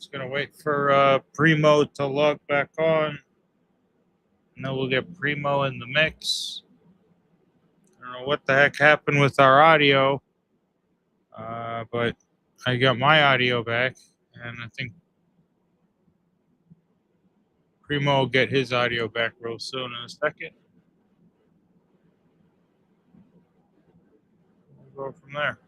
Just gonna wait for Primo to log back on, and then we'll get Primo in the mix. I don't know what the heck happened with our audio, but I got my audio back, and I think Primo will get his audio back real soon in a second. We'll go from there.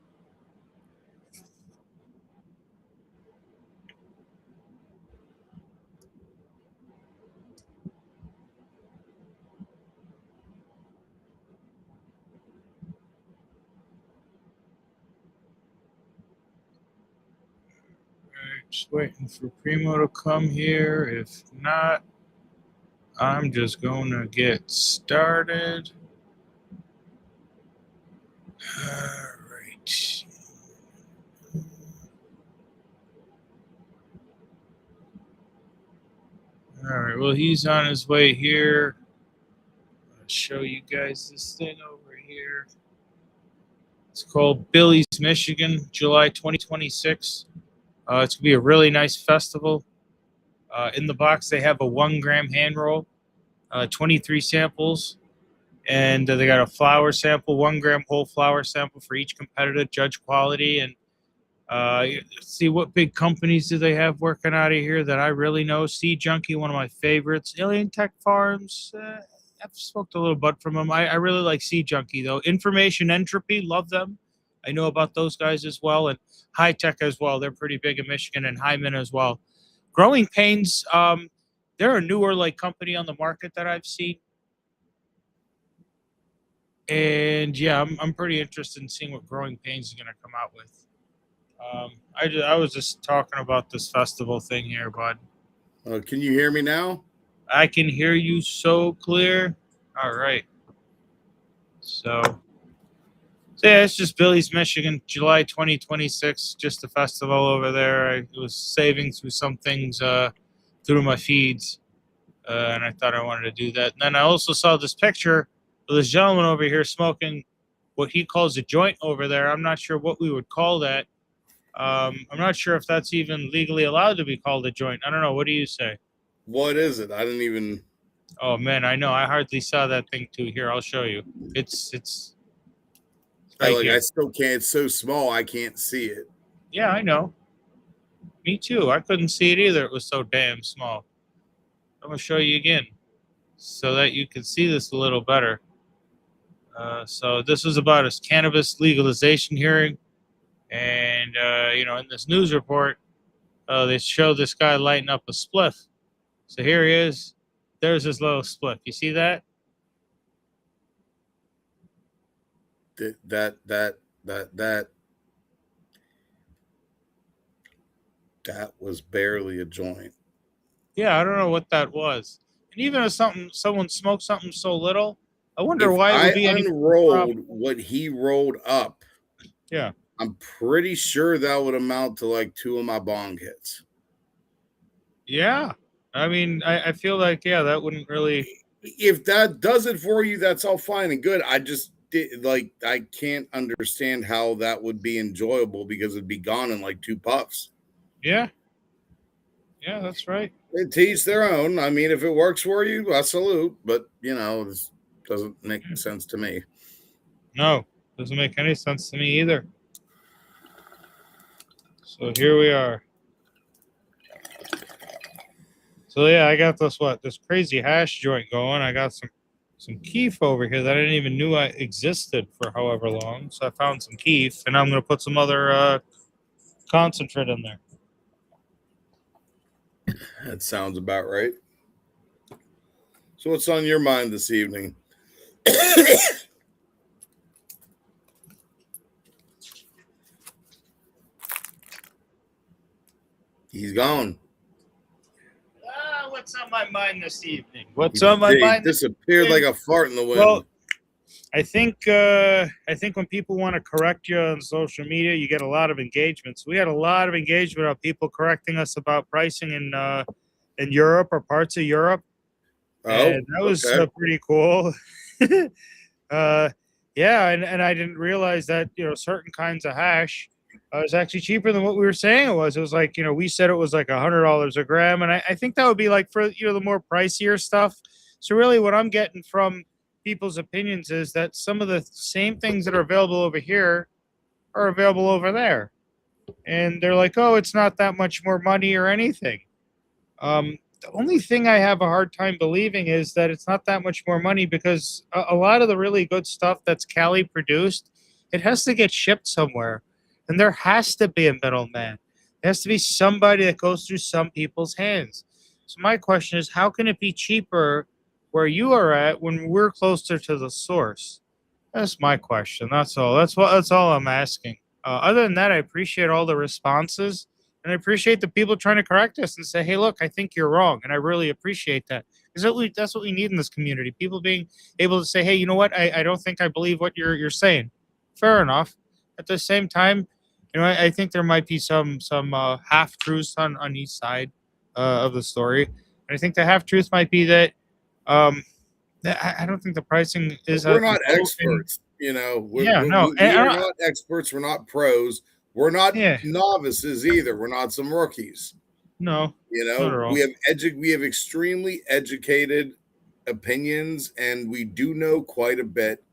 Just waiting for Primo to come here. If not, I'm just going to get started. All right. All right. Well, he's on his way here. I'll show you guys this thing over here. It's called Billy's Michigan, July 2026. It's going to be a really nice festival. In the box, they have a 1 gram hand roll, 23 samples, and they got a flower sample, 1 gram whole flower sample for each competitor, judge quality. And see what big companies do they have working out of here that I really know. Seed Junkie, one of my favorites. Alien Tech Farms, I've smoked a little bud from them. I really like Seed Junkie, though. Information Entropy, love them. I know about those guys as well. And High Tech as well. They're pretty big in Michigan, and Hyman as well. Growing Pains, they're a newer like company on the market that I've seen. And yeah, I'm pretty interested in seeing what Growing Pains is going to come out with. I was just talking about this festival thing here, bud. Can you hear me now? I can hear you so clear. All right. So yeah, it's just Billy's Michigan, July 2026. Just a festival over there. I was saving through some things through my feeds, and I thought I wanted to do that. And then I also saw this picture of this gentleman over here smoking what he calls a joint over there. I'm not sure what we would call that. I'm not sure if that's even legally allowed to be called a joint. I don't know. What do you say? What is it? I didn't even. Oh man, I know. I hardly saw that thing too. Here, I'll show you. It's right here. I still can't. It's so small, I can't see it. Yeah, I know. Me too. I couldn't see it either. It was so damn small. I'm gonna show you again, so that you can see this a little better. So this was about his cannabis legalization hearing. And, in this news report, they show this guy lighting up a spliff. So here he is. There's his little spliff. You see that? That was barely a joint. Yeah, I don't know what that was. And even if someone smoked something so little, I wonder why it would be any unrolled what he rolled up. Yeah. I'm pretty sure that would amount to like 2 of my bong hits. Yeah. I mean, I feel like, yeah, that wouldn't really. If that does it for you, that's all fine and good. I just I can't understand how that would be enjoyable because it'd be gone in like 2 puffs. Yeah. Yeah, that's right. To each their own. I mean, if it works for you, I salute. But, this doesn't make sense to me. No, doesn't make any sense to me either. So here we are. So yeah, I got this crazy hash joint going. I got some keef over here that I didn't even knew I existed for however long. So I found some keef, and I'm gonna put some other concentrate in there. That sounds about right. So what's on your mind this evening? He's gone. What's on my mind this evening? What's on my mind? Disappeared like a fart in the wind. Well, I think when people want to correct you on social media, you get a lot of engagements. We had a lot of engagement of people correcting us about pricing in Europe or parts of Europe. Oh, and that was pretty cool. Yeah, and I didn't realize that certain kinds of hash It was actually cheaper than what we were saying it was. It was like, we said it was like $100 a gram. And I think that would be like for, the more pricier stuff. So really what I'm getting from people's opinions is that some of the same things that are available over here are available over there. And they're like, oh, it's not that much more money or anything. The only thing I have a hard time believing is that it's not that much more money because a lot of the really good stuff that's Cali produced, it has to get shipped somewhere. And there has to be a middleman. There has to be somebody that goes through some people's hands. So my question is, how can it be cheaper where you are at when we're closer to the source? That's my question. That's all. That's all I'm asking. Other than that, I appreciate all the responses, and I appreciate the people trying to correct us and say, "Hey, look, I think you're wrong," and I really appreciate that because that's what we need in this community. People being able to say, "Hey, you know what? I don't think I believe what you're saying." Fair enough. At the same time, I think there might be some half truths on each side of the story. And I think the half truth might be that um, I don't think the pricing is We're at not low. experts, Yeah, no, we and are not experts. We're not pros. We're not yeah, novices either. We're not some rookies. no, not at all. We have extremely educated opinions, and we do know quite a bit.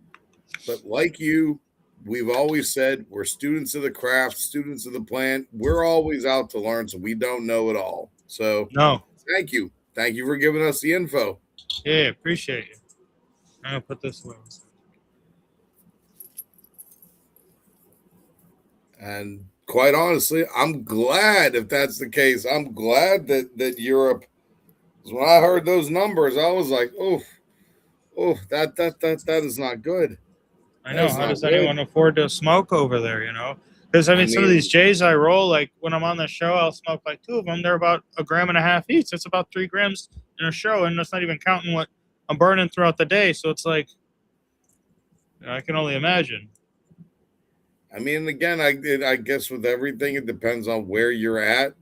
But like you, we've always said we're students of the craft, students of the plant. We're always out to learn, so we don't know it all. So No, thank you for giving us the info. yeah, appreciate you. I'm gonna put this away. And quite honestly, I'm glad if that's the case. I'm glad that Europe. When I heard those numbers, I was like, "Oh, that is not good. I That know. is How not does good." anyone afford to smoke over there? Because I I mean, some of these mean, J's I roll, like when I'm on the show, I'll smoke like two of them. They're about a gram and a half each. It's about 3 grams in a show, and that's not even counting what I'm burning throughout the day. So it's like, I can only imagine. again, I guess with everything, it depends on where you're at,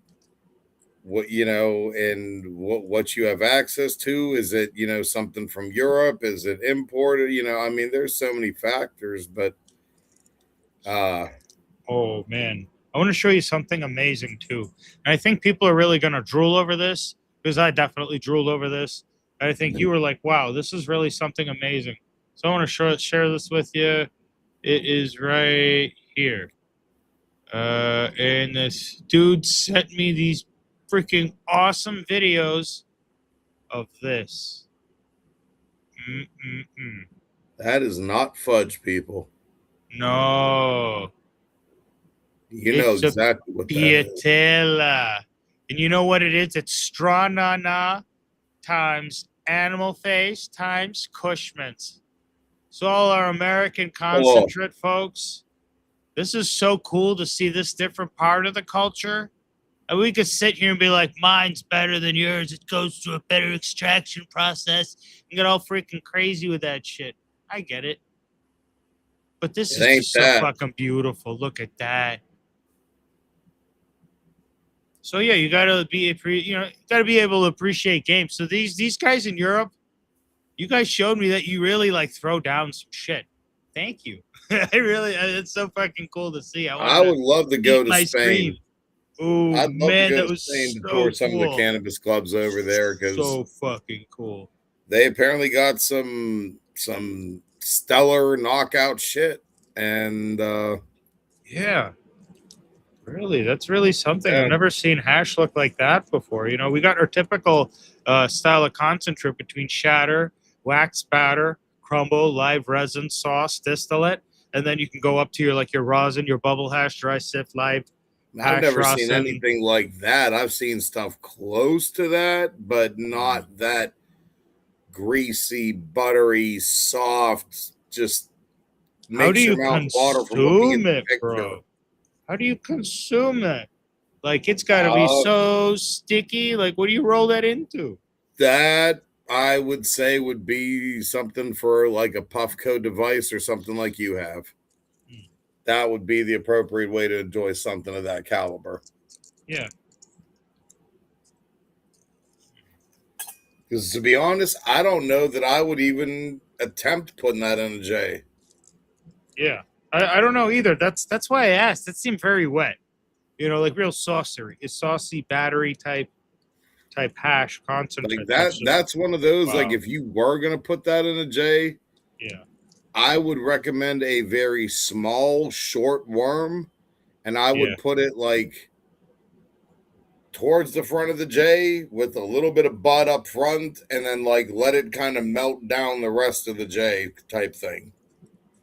and what you have access to. Is it something from Europe? Is it imported? There's so many factors, but Oh man, I want to show you something amazing too. And I think people are really gonna drool over this because I definitely drooled over this. And I think you were like, "Wow, this is really something amazing." So I want to share this with you. It is right here. And this dude sent me these freaking awesome videos of this. Mm-mm-mm. that is not fudge, people. No, You know it's a exactly what that is. pietella. And you know what it is? It's straw na na times animal face times Cushman's. So all our American Oh, concentrate folks, this is so cool to see this different part of the culture. And we could sit here and be like, mine's better than yours. It goes through a better extraction process and get all freaking crazy with that shit. I get it. But this it is ain't just so that. fucking beautiful. Look at that. So yeah, you gotta be able to appreciate games. So these guys in Europe, you guys showed me that you really like throw down some shit. Thank you. It's so fucking cool to see. I I wanted to would love to go eat to my screen. Spain. Oh I'd love to man, go that to was Spain to tour so some of the cool. cannabis clubs over there because So fucking cool. they apparently got some stellar knockout shit. And Yeah, really, that's really something. I've yeah, never seen hash look like that before. We got our typical style of concentrate between shatter, wax batter, crumble, live resin, sauce, distillate, and then you can go up to your rosin, your bubble hash, dry sift, live I've hash never seen rosin. anything like that. I've seen stuff close to that, but not that greasy, buttery, soft, just How do makes your you mouth water from looking at consume the it, picture. bro? How do you consume it? Like it's got to be Uh, so sticky. Like what do you roll that into? that I would say would be something for like a Puffco device or something like you have. Hmm. That would be the appropriate way to enjoy something of that caliber. Yeah. Because to be honest, I don't know that I would even attempt putting that in a J. Yeah. I don't know either. That's why I asked. That seemed very wet. Like real saucery. It's saucy battery type hash Like concentrate. that. That's just That's one of those. Like wow. if you were gonna put that in a J, Yeah. I would recommend a very small, short worm, and I Yeah. would put it like towards the front of the J with a little bit of bud up front, and then like let it kind of melt down the rest of the J type thing.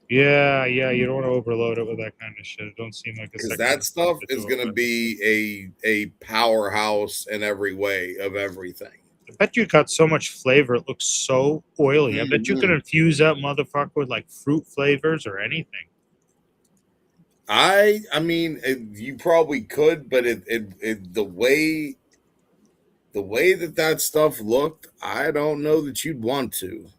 Yeah, you don't want to overload it with that kind of shit. It don't seem like a Because sexy that stuff stuff to is do it going to with. be a powerhouse in every way of everything. I bet you got so much flavor. It looks so oily. I bet you could Mhm. infuse that motherfucker with like fruit flavors or anything. I mean, you probably could, but the way that stuff looked, I don't know that you'd want to.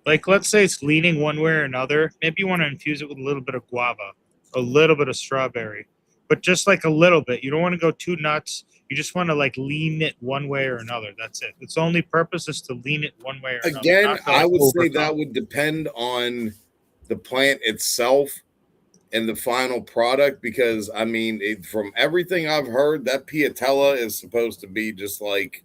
Like, let's say it's leaning one way or another. Maybe you want to infuse it with a little bit of guava, a little bit of strawberry, but just like a little bit. You don't want to go too nuts. You just want to like lean it one way or another. That's it. Its only purpose is to lean it one way or another, Again, not to I like would say overcome. that would depend on the plant itself and the final product because I mean, from everything I've heard, that piatella is supposed to be just like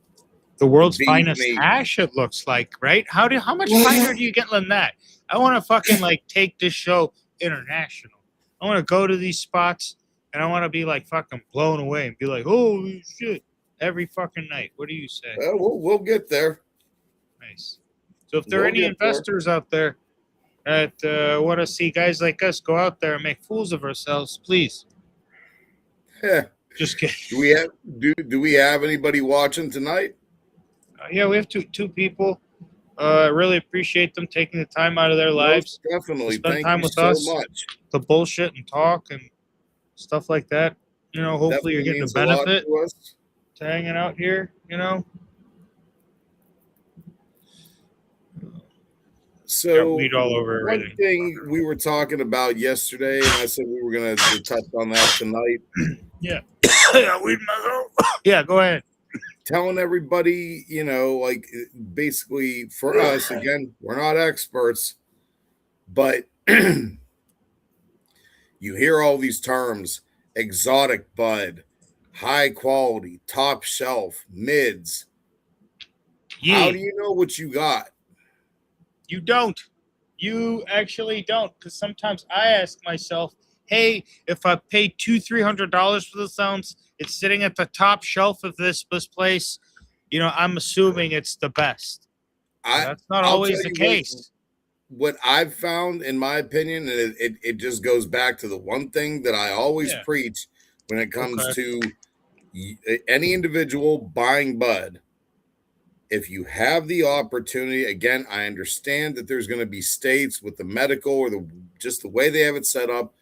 The the world's bee's finest meat. hash, it looks like, right? How much finer do you get than that? I want to fucking like take this show international. I want to go to these spots and I want to be like fucking blown away and be like, holy shit, every fucking night. What do you say? Well, we'll get there. Nice. So if there are We'll any get there. investors out there that want to see guys like us go out there and make fools of ourselves, please. Yeah. Just kidding. Do we have anybody watching tonight? Yeah, we have two people. I really appreciate them taking the time out of their Most lives to definitely. spend Thank time you with so us, much. to bullshit and talk and stuff like that. Hopefully you're Definitely getting a means a lot benefit to us. to hanging out here. Got So weed all over one everything. thing we were talking about yesterday, and I said we were going to touch on that tonight. Yeah. Yeah, weed myself. Yeah, go ahead. Telling everybody, like basically for us, again, we're not experts, but you hear all these terms: exotic bud, high quality, top shelf, mids. How do Yee. you know what you got? You don't. You actually don't. Because sometimes I ask myself, hey, if I paid $200-300 for this ounce, it's sitting at the top shelf of this place. I'm assuming it's the best. I That's not I'll tell always the you case. what I've found, in my opinion, and it just goes back to the one thing that I always Yeah. preach when it comes Okay. to any individual buying bud. If you have the opportunity, again, I understand that there's going to be states with the medical or just the way they have it set up.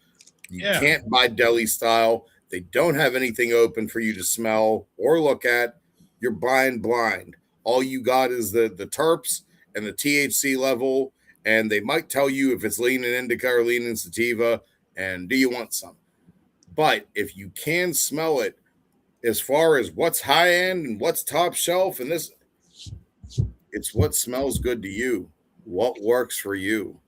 You Yeah. can't buy deli style. They don't have anything open for you to smell or look at. You're buying blind. All you got is the terps and the THC level, and they might tell you if it's leaning indica or leaning sativa, and do you want some? But if you can smell it, as far as what's high end and what's top shelf, and this, it's what smells good to you, what works for you.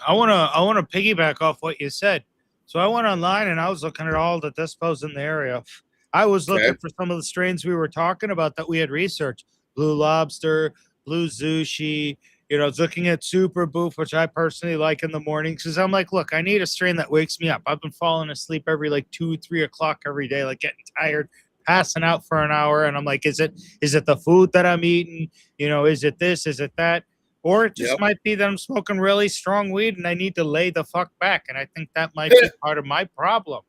I wanna piggyback off what you said. So I went online and I was looking at all the dispos in the area. I was Okay. looking for some of the strains we were talking about that we had researched. Blue Lobster, Blue Zushi. I was looking at Super Boof, which I personally like in the mornings because I'm like, look, I need a strain that wakes me up. I've been falling asleep every like 2-3 o'clock every day, like getting tired, passing out for an hour, and I'm like, is it the food that I'm eating? Is it this? Is it that? Or it just Yep. might be that I'm smoking really strong weed and I need to lay the fuck back. And I think that might be part of my problem.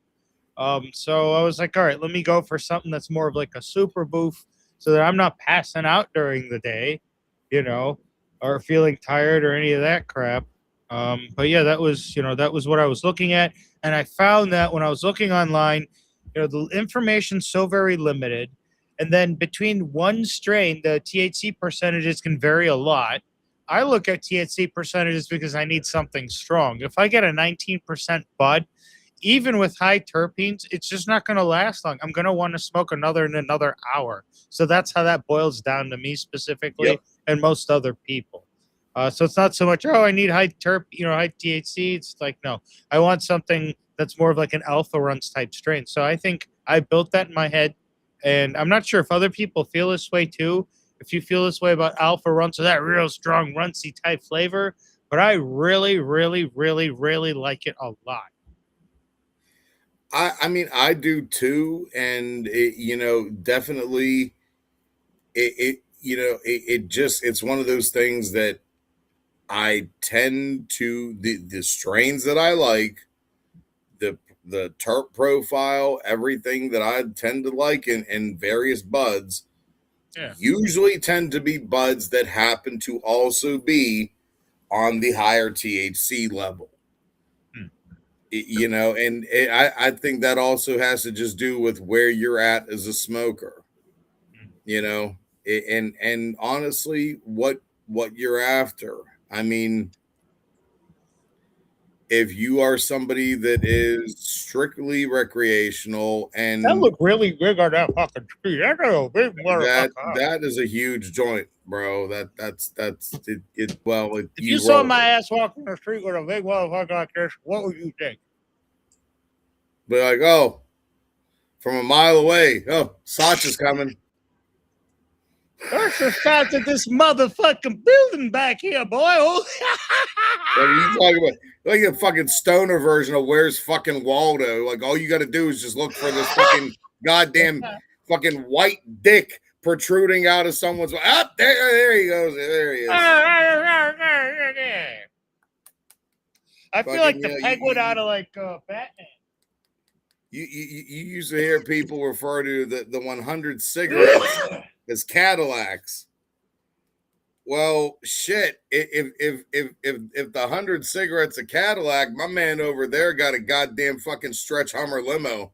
So I was like, all right, let me go for something that's more of like a super boof so that I'm not passing out during the day, or feeling tired or any of that crap. But yeah, that was what I was looking at. And I found that when I was looking online, the information's so very limited. And then between one strain, the THC percentages can vary a lot. I look at THC percentages because I need something strong. If I get a 19% bud, even with high terpenes, it's just not going to last long. I'm going to want to smoke another in another hour. So that's how that boils down to me specifically Yep. and most other people. So it's not so much, oh, I need high high THC. It's like, no, I want something that's more of like an alpha runs type strain. So I think I built that in my head, and I'm not sure if other people feel this way too. If you feel this way about alpha runs or that real strong runsy type flavor, but I really, really, really, really like it a lot. I mean, I do too, and definitely, it's one of those things that I tend to the strains that I like, the the terp profile, everything that I tend to like in various buds, Yeah. usually tend to be buds that happen to also be on the higher THC level. Hmm. I think that also has to just do with where you're at as a smoker, and honestly, what you're after. I mean, if you are somebody that is strictly recreational, That and looked really big on that fucking tree. That's a big that motherfucker. that is a huge joint, bro. That's it. Well, If you you saw roll my it. ass walking the street with a big motherfucker like this, what would you think? Be like, oh, from a mile away, oh, Sach is coming. There's the size of this motherfucking building back here, boy. Oh. Like you talking about, like a fucking stoner version of Where's Fucking Waldo. Like all you got to do is just look for this fucking goddamn fucking white dick protruding out of someone's. Up there he goes. There he is. I feel Fucking, like the penguin out of like Batman. You used to hear people refer to the 100 cigarettes as Cadillacs. Well, shit. If the 100 cigarettes a Cadillac, my man over there got a goddamn fucking stretch Hummer limo.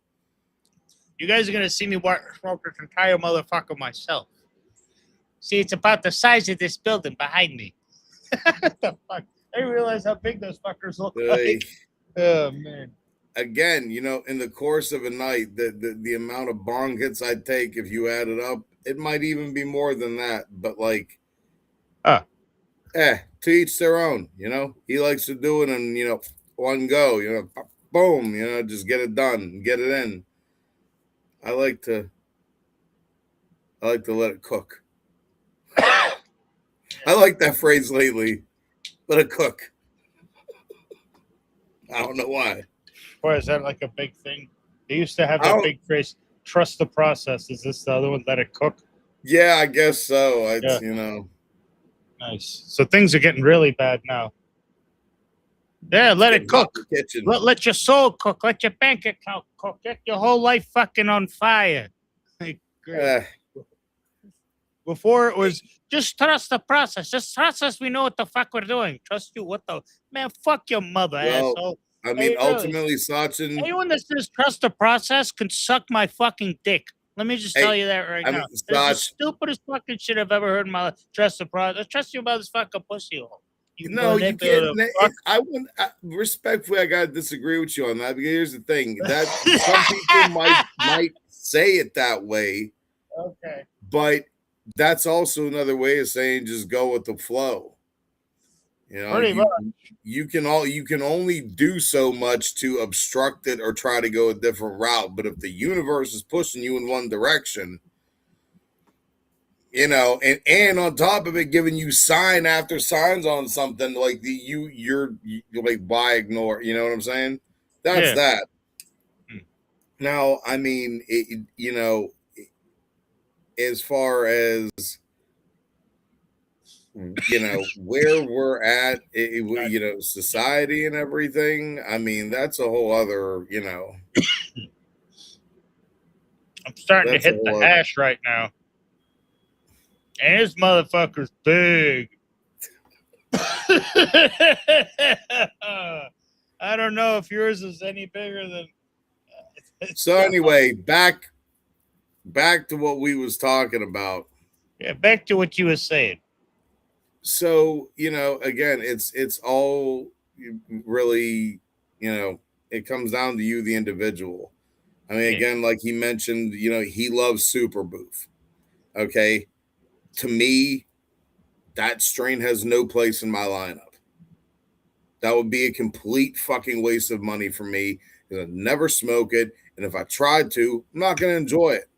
You guys are gonna see me smoke this entire motherfucker myself. See, it's about the size of this building behind me. What the fuck? I didn't realize how big those fuckers look like. Oh man. Again, in the course of a night, the amount of bong hits I'd take, if you add it up, it might even be more than that. But like, to each their own. He likes to do it in one go. Boom. Just get it done, get it in. I like to let it cook. I like that phrase lately. Let it cook. I don't know why. Boy, is that like a big thing? They used to have that big phrase, trust the process. Is this the other one, let it cook? Yeah, I guess so. Nice. So things are getting really bad now. Yeah, let it cook. Let your soul cook. Let your bank account cook. Get your whole life fucking on fire. Like, great. Before it was just trust the process. Just trust us. We know what the fuck we're doing. Trust you. What the man? Fuck your mother, asshole. I mean, ultimately, Sachin. Anyone that says trust the process can suck my fucking dick. Let me just tell you that right now. It's the stupidest fucking shit I've ever heard in my life. Trust the process. Trust you about this fucking pussy hole. You can't. Respectfully, I gotta disagree with you on that, because here's the thing: that some people might say it that way. Okay. But that's also another way of saying just go with the flow. You can only do so much to obstruct it or try to go a different route. But if the universe is pushing you in one direction, and on top of it, giving you sign after signs on something, like you're like, why ignore? You know what I'm saying? That's that. Now, I mean, as far as where we're at, society and everything, I mean, that's a whole other, I'm starting to hit the hash right now. And this motherfucker's big. I don't know if yours is any bigger than. So anyway, back to what we was talking about. Yeah, back to what you were saying. So, again, it's all really, it comes down to you, the individual. I mean, again, like he mentioned, he loves Super Booth. Okay. To me, that strain has no place in my lineup. That would be a complete fucking waste of money for me. I'd never smoke it, and if I tried to, I'm not going to enjoy it.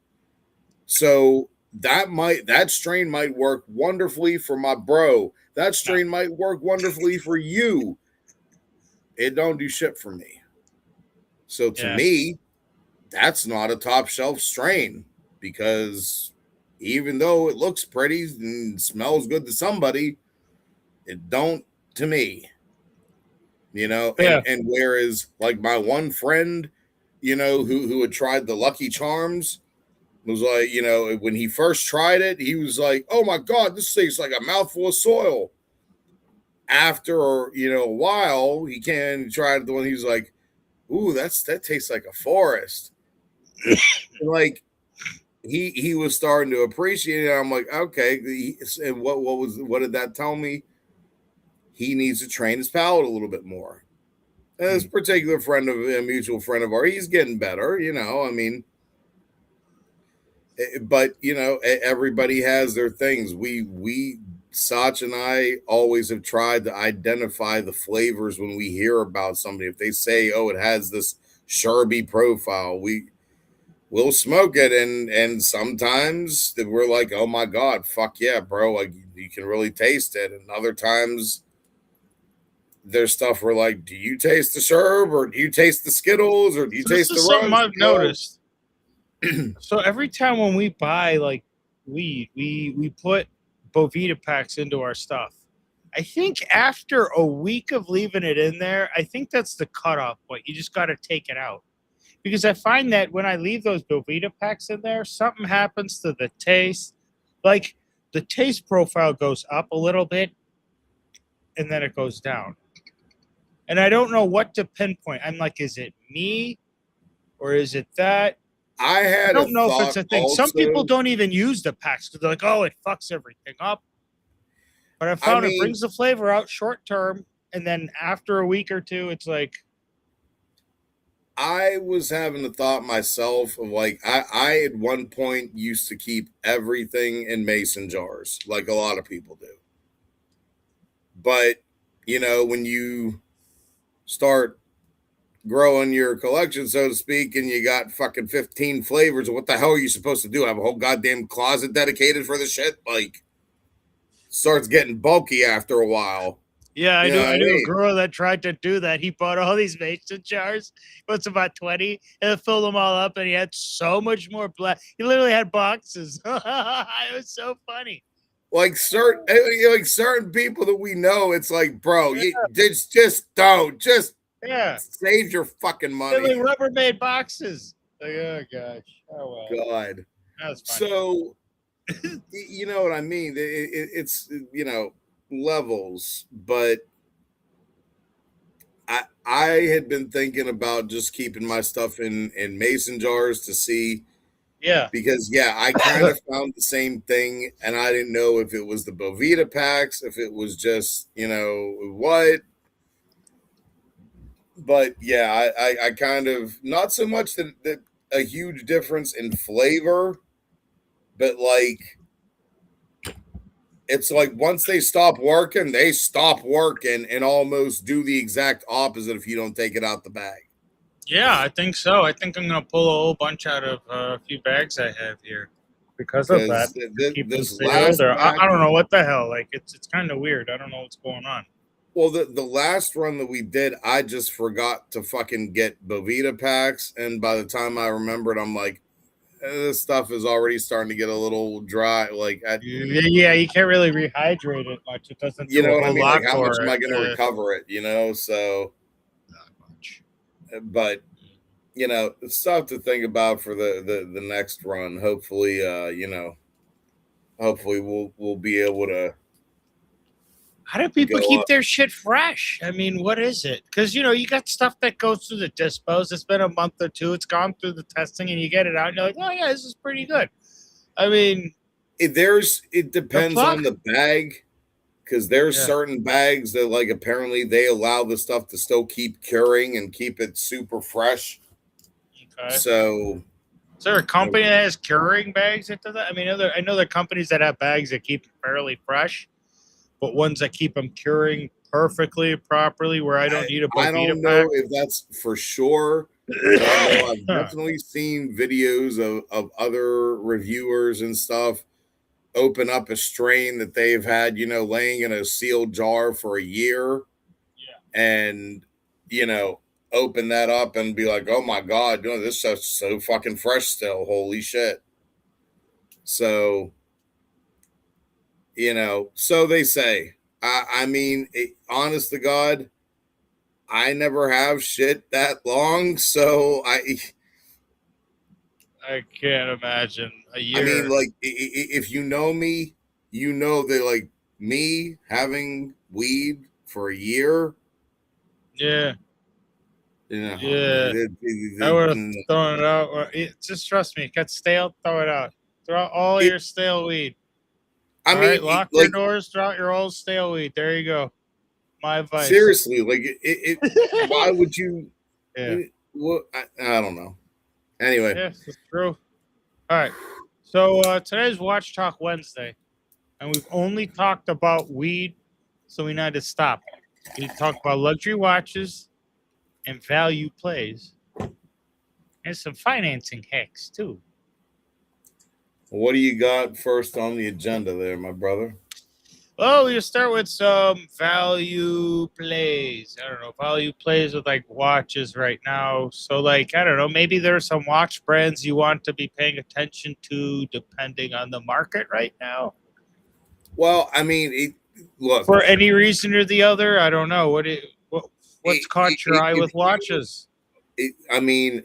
So that strain might work wonderfully for my bro. That strain might work wonderfully for you. It don't do shit for me. So to me, that's not a top shelf strain, because even though it looks pretty and smells good to somebody, it don't to me. And whereas like my one friend, who had tried the Lucky Charms, was like, when he first tried it, he was like, oh my God, this tastes like a mouthful of soil. After, a while, he tried the one, he was like, ooh, that tastes like a forest. Like he was starting to appreciate it. I'm like, okay. And what did that tell me? He needs to train his palate a little bit more. And this particular friend of a mutual friend of ours, he's getting better, I mean, but everybody has their things. Sach and I always have tried to identify the flavors when we hear about somebody. If they say, oh, it has this sherby profile, we'll smoke it, and sometimes we're like, oh my God, fuck yeah, bro, like you can really taste it. And other times there's stuff where like, do you taste the sherb, or do you taste the Skittles, or do you taste the something Runs? I've noticed. So every time when we buy like weed, we put Bovita packs into our stuff. I think after a week of leaving it in there, I think that's the cutoff point. You just got to take it out. Because I find that when I leave those Bovita packs in there, something happens to the taste. Like the taste profile goes up a little bit and then it goes down. And I don't know what to pinpoint. I'm like, is it me or is it that? I don't know if it's a thing. Some people don't even use the packs because they're like, oh, it fucks everything up. But I found it brings the flavor out short term. And then after a week or two, it's like, I was having the thought myself of like, I at one point used to keep everything in mason jars, like a lot of people do. But, when you start growing your collection, so to speak, and you got fucking 15 flavors, what the hell are you supposed to do? Have a whole goddamn closet dedicated for the shit? Like, starts getting bulky after a while. Yeah, I knew a girl that tried to do that. He bought all these mason jars. It's about 20 and filled them all up, and he had so much more black. He literally had boxes. It was so funny. Like certain people that we know, it's like, bro, you just don't save your fucking money. Literally Rubbermaid boxes. Like, oh gosh, oh well. God. That's funny. So, you know what I mean? It's levels, but I had been thinking about just keeping my stuff in mason jars to see. Yeah. Because I kind of found the same thing, and I didn't know if it was the Bovita packs, if it was just what. But I kind of, not so much that a huge difference in flavor, but like, it's like once they stop working and almost do the exact opposite if you don't take it out the bag. Yeah, I think so. I think I'm going to pull a whole bunch out of a few bags I have here because of that. This last I don't know what the hell. Like it's kind of weird. I don't know what's going on. Well, the last run that we did, I just forgot to fucking get Bovita packs, and by the time I remembered, I'm like, this stuff is already starting to get a little dry. Like, yeah, you can't really rehydrate it much. It doesn't. You know what I mean? Like, how much am I going to recover it? So not much. But it's stuff to think about for the next run. Hopefully, hopefully we'll be able to. How do people keep their shit fresh? I mean, what is it? Because, you got stuff that goes through the dispos. It's been a month or two. It's gone through the testing, and you get it out, and you're like, oh, yeah, this is pretty good. I mean, it depends on the bag, because there's certain bags that, like, apparently they allow the stuff to still keep curing and keep it super fresh. Okay. So, is there a company that has curing bags that does that? I mean, I know there are companies that have bags that keep it fairly fresh. but ones that keep them curing perfectly, properly, where I don't need a I Bovita don't pack. know if that's for sure, but I know I've definitely seen videos of other reviewers and stuff open up a strain that they've had, laying in a sealed jar for a year, and open that up and be like, oh my god, this stuff's so fucking fresh still. Holy shit. So, so they say. I mean, honest to God, I never have shit that long, so I can't imagine a I mean, year. like, if you know me, you know that, like, me having weed for a year, Yeah, yeah, yeah. I would have thrown it out. Just trust me. It got stale. Throw it out. Throw out all it, your stale weed. I All mean, right, lock your like, doors. Throw out your old stale weed. There you go. My advice. seriously, like, why would you? Yeah. What? I don't know. Anyway, Yes, it's true. All right. So today's Watch Talk Wednesday, and we've only talked about weed, so we need to stop. We need to talk about luxury watches and value plays, and some financing hacks too. what do you got first on the agenda there, my brother? Well, we'll start with some value plays. I don't know, value plays with like watches right now. So, like, I don't know, maybe there's some watch brands you want to be paying attention to depending on the market right now. Well, I mean, look, For any reason or the other, I don't know. What's caught your eye if with watches? I mean,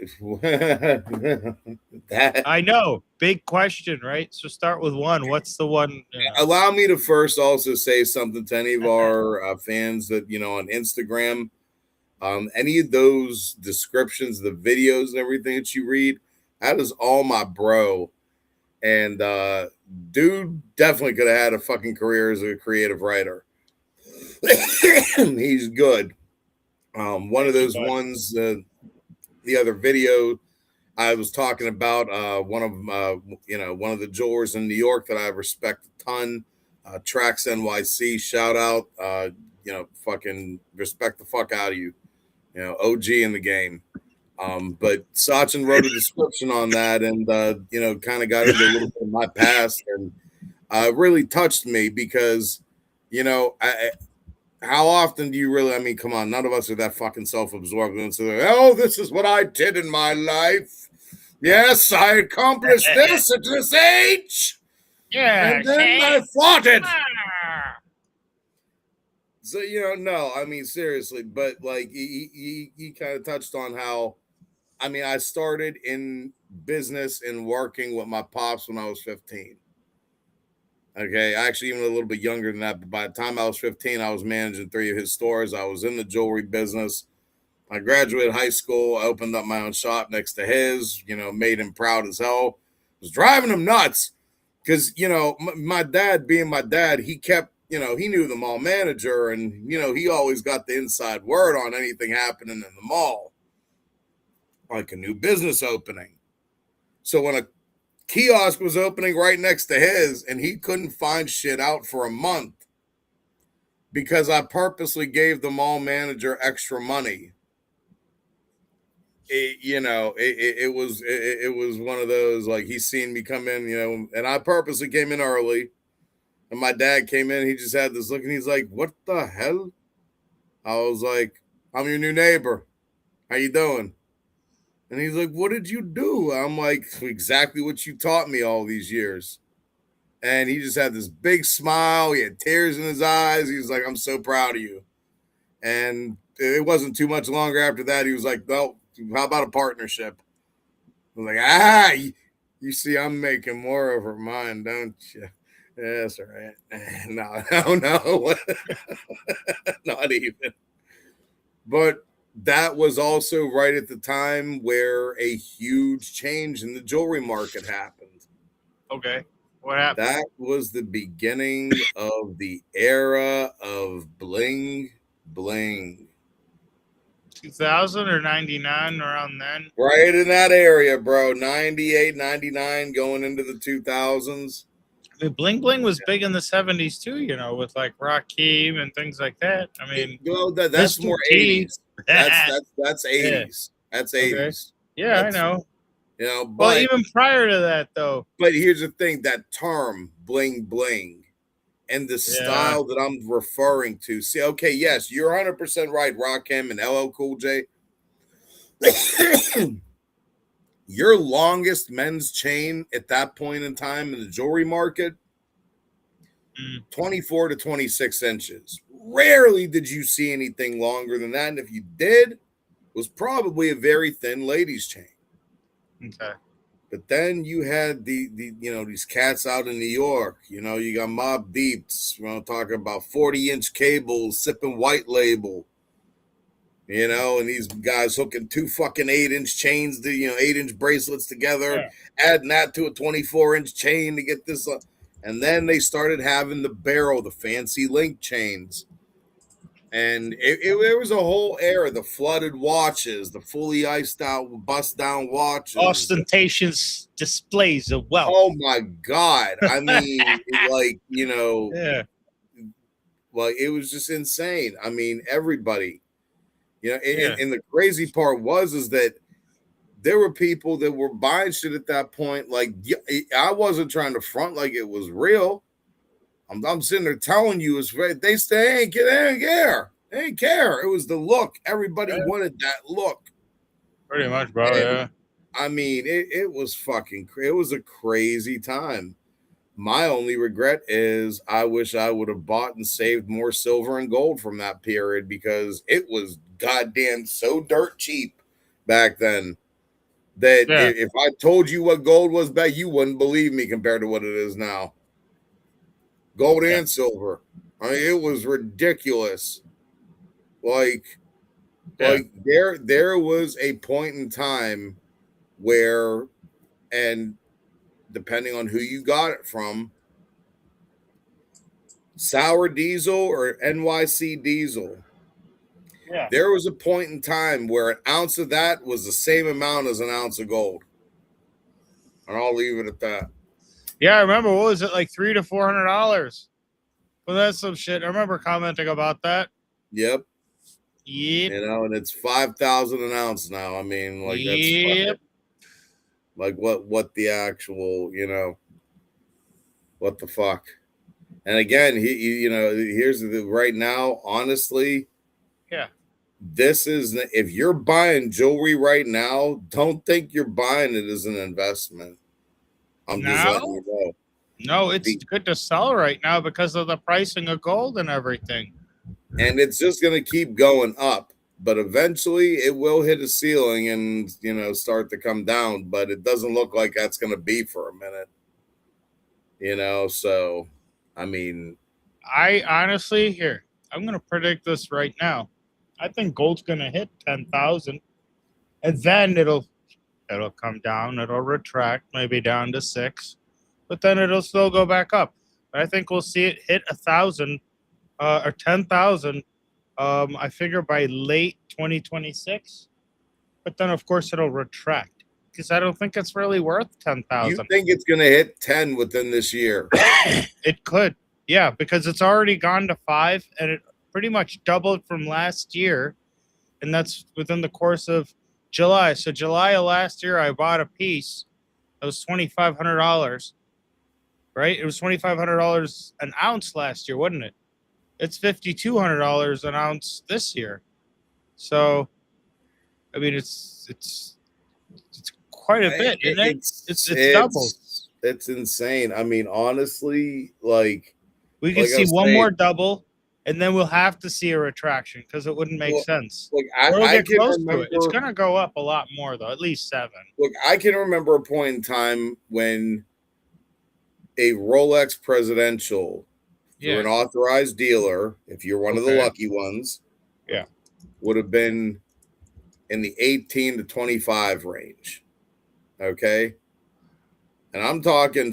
that I know, big question, right? So start with one. What's the one? allow me to first also say something to any of our fans that on Instagram. Any of those descriptions, the videos, and everything that you read, that is all my bro. And dude definitely could have had a fucking career as a creative writer. He's good. One of Thank you, those bud. ones, the other video I was talking about, one of the jewelers in New York that I respect a ton, Tracks NYC, shout out, fucking respect the fuck out of you, OG in the game. But Sachin wrote a description on that and, kind of got into a little bit of my past and really touched me because, how often do you really, I mean, come on, none of us are that fucking self-absorbed and say, oh, this is what I did in my life. Yes, I accomplished this at this age. Yeah, And then I fought it. Ah. So, no, I mean, seriously, but like he kind of touched on how, I mean, I started in business and working with my pops when I was 15. Okay, actually, even a little bit younger than that. But by the time I was 15, I was managing 3 of his stores. I was in the jewelry business. I graduated high school. I opened up my own shop next to his, made him proud as hell. Was driving him nuts because, my dad being my dad, he kept, he knew the mall manager and, he always got the inside word on anything happening in the mall, like a new business opening. So when a kiosk was opening right next to his and he couldn't find shit out for a month because I purposely gave the mall manager extra money. It was one of those, like, he's seen me come in, and I purposely came in early and my dad came in. He just had this look and he's like, what the hell? I was like, I'm your new neighbor. How you doing? And he's like, what did you do? I'm like, exactly what you taught me all these years. And he just had this big smile. He had tears in his eyes. He was like, I'm so proud of you. And it wasn't too much longer after that. He was like, well, how about a partnership? I was like, you see, I'm making more of her mine, don't you? Yeah, that's all right. No. Not even. But that was also right at the time where a huge change in the jewelry market happened. Okay. What happened? That was the beginning of the era of bling bling. 2000 or 99, around then? Right in that area, bro. 98, 99, going into the 2000s. I mean, bling bling was big in the 70s too, you know, with like Rakim and things like that. I mean, that's Mr. more T. 80s. That's Yeah. 80s. That's Okay. 80s. Yeah, I know. You know, Well, even prior to that, though. but here's the thing: that term bling bling and the Yeah. style that I'm referring to. See, okay, yes, you're 100% right. Rakim and LL Cool J. Your longest men's chain at that point in time in the jewelry market, 24 to 26 inches. Rarely did you see anything longer than that. And if you did, it was probably a very thin ladies' chain. Okay. But then you had the these cats out in New York. You know, you got Mob Deeps, talking about 40-inch cables, sipping white label. You know, and these guys hooking 2 fucking 8-inch chains to 8-inch bracelets together, adding that to a 24-inch chain to get this. And then they started having the barrel, the fancy link chains. And it was a whole era. The flooded watches, the fully iced out, bust down watches. Ostentatious displays of wealth. Oh my God. I mean, Yeah. Like it was just insane. I mean, everybody. Yeah. And the crazy part is that there were people that were buying shit at that point. Like, I wasn't trying to front like it was real. I'm sitting there telling you it's right. They ain't care. They ain't care. It was the look. Everybody wanted that look. Pretty much, bro. And, I mean, it was it was a crazy time. My only regret is I wish I would have bought and saved more silver and gold from that period because it was goddamn so dirt cheap back then that if I told you what gold was back, you wouldn't believe me compared to what it is now. Gold and silver. I mean, it was ridiculous. Like there was a point in time where, and depending on who you got it from, sour diesel or NYC diesel. Yeah. There was a point in time where an ounce of that was the same amount as an ounce of gold. And I'll leave it at that. Yeah, I remember. What was it, like $300 to $400? Well, that's some shit. I remember commenting about that. Yep. Yep. And it's 5,000 an ounce now. I mean, like that's like what the actual, what the fuck. And again, here's the right now, honestly. Yeah. This is, if you're buying jewelry right now, don't think you're buying it as an investment. I'm just letting you know. No, it's good to sell right now because of the pricing of gold and everything. And it's just going to keep going up. But eventually it will hit a ceiling and, start to come down. But it doesn't look like that's going to be for a minute. So, I mean. I honestly, I'm going to predict this right now. I think gold's going to hit 10,000. And then it'll come down. It'll retract, maybe down to 6. But then it'll still go back up. I think we'll see it hit 1,000 or 10,000. I figure by late 2026. But then, of course, it'll retract because I don't think it's really worth 10,000. You think it's going to hit 10 within this year? It could, yeah, because it's already gone to 5, and it pretty much doubled from last year, and that's within the course of July. So July of last year, I bought a piece. It was $2,500, right? It was $2,500 an ounce last year, wasn't it? It's $5,200 an ounce this year. So, I mean, it's quite a bit, isn't it? It's doubled. It's insane. I mean, honestly, like we can see one more double, and then we'll have to see a retraction because it wouldn't make sense. Like I can remember, it's gonna go up a lot more though, at least 7. Look, I can remember a point in time when a Rolex Presidential, through an authorized dealer, if you're one of the lucky ones, would have been in the 18 to 25 range. Okay. And I'm talking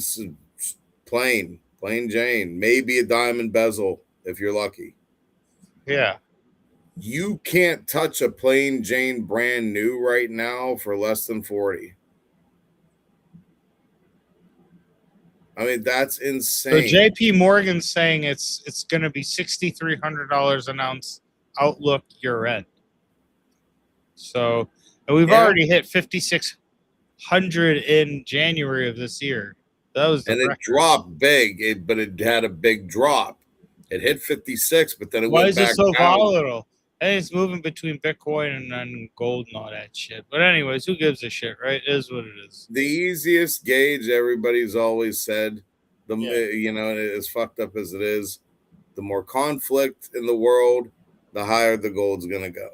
plain Jane, maybe a diamond bezel if you're lucky. Yeah. You can't touch a plain Jane brand new right now for less than 40. I mean, that's So insane. JP Morgan's saying it's going to be $6,300 an ounce outlook year end. So, and we've already hit 5,600 in January of this year. That was the and it record. dropped big, but it had a big drop. It hit 56, but then it Why went is back it so down. volatile? And it's moving between Bitcoin and gold and all that shit. But anyways, who gives a shit, right? It is what it is. The easiest gauge, everybody's always said, you know, as fucked up as it is, the more conflict in the world, the higher the gold's gonna go.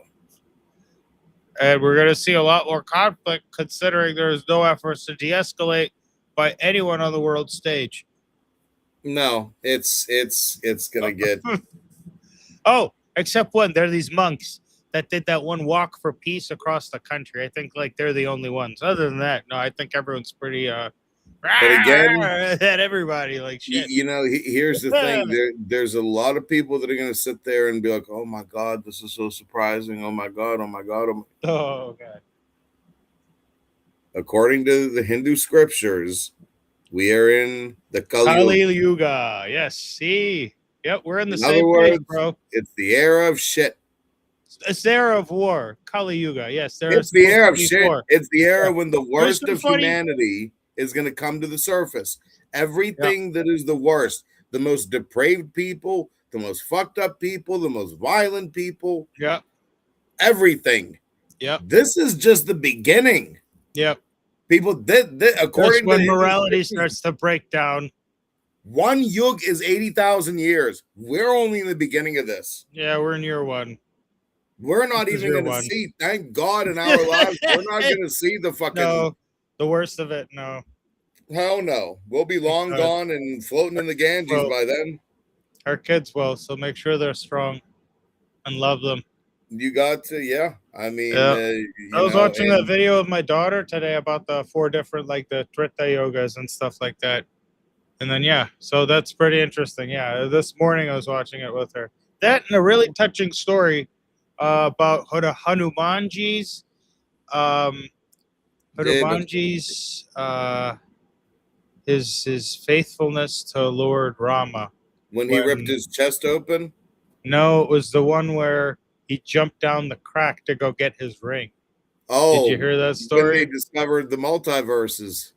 And we're going to see a lot more conflict considering there's no efforts to de-escalate by anyone on the world stage. No, it's gonna get. Oh, except one. There are these monks that did that one walk for peace across the country. I think like they're the only ones. Other than that, no, I think everyone's pretty But again, at everybody like shit. You know, here's the thing: there's a lot of people that are gonna sit there and be like, "Oh my God, this is so surprising! Oh my God! Oh my God!" Oh God. According to the Hindu scriptures, we are in the Kali Yuga. Yes. See. Yep, we're in the other same words, place, bro. It's the era of shit. It's the era of war. Kali Yuga. Yes, It's the era of shit. War. It's the era when the worst of funny. humanity is going to come to the surface. Everything that is the worst, the most depraved people, the most fucked up people, the most violent people. Yep. Everything. Yep. This is just the beginning. Yep. People, according when to morality starts to break down. One yug is 80,000 years. We're only in the beginning of this. Yeah, we're in year one. We're not even going to see, thank God, in our lives, we're not going to see the fucking... No, the worst of it, no. Hell no. We'll be long gone and floating in the Ganges by then. Our kids will, so make sure they're strong and love them. You got to, yeah. I mean, I was watching that video of my daughter today about the 4 different, like the Trita yogas and stuff like that. And then, yeah, so that's pretty interesting. Yeah, this morning I was watching it with her. That and a really touching story about Hanumanji's, his faithfulness to Lord Rama. When he ripped his chest open? No, it was the one where he jumped down the crack to go get his ring. Oh, did you hear that story? When they discovered the multiverses.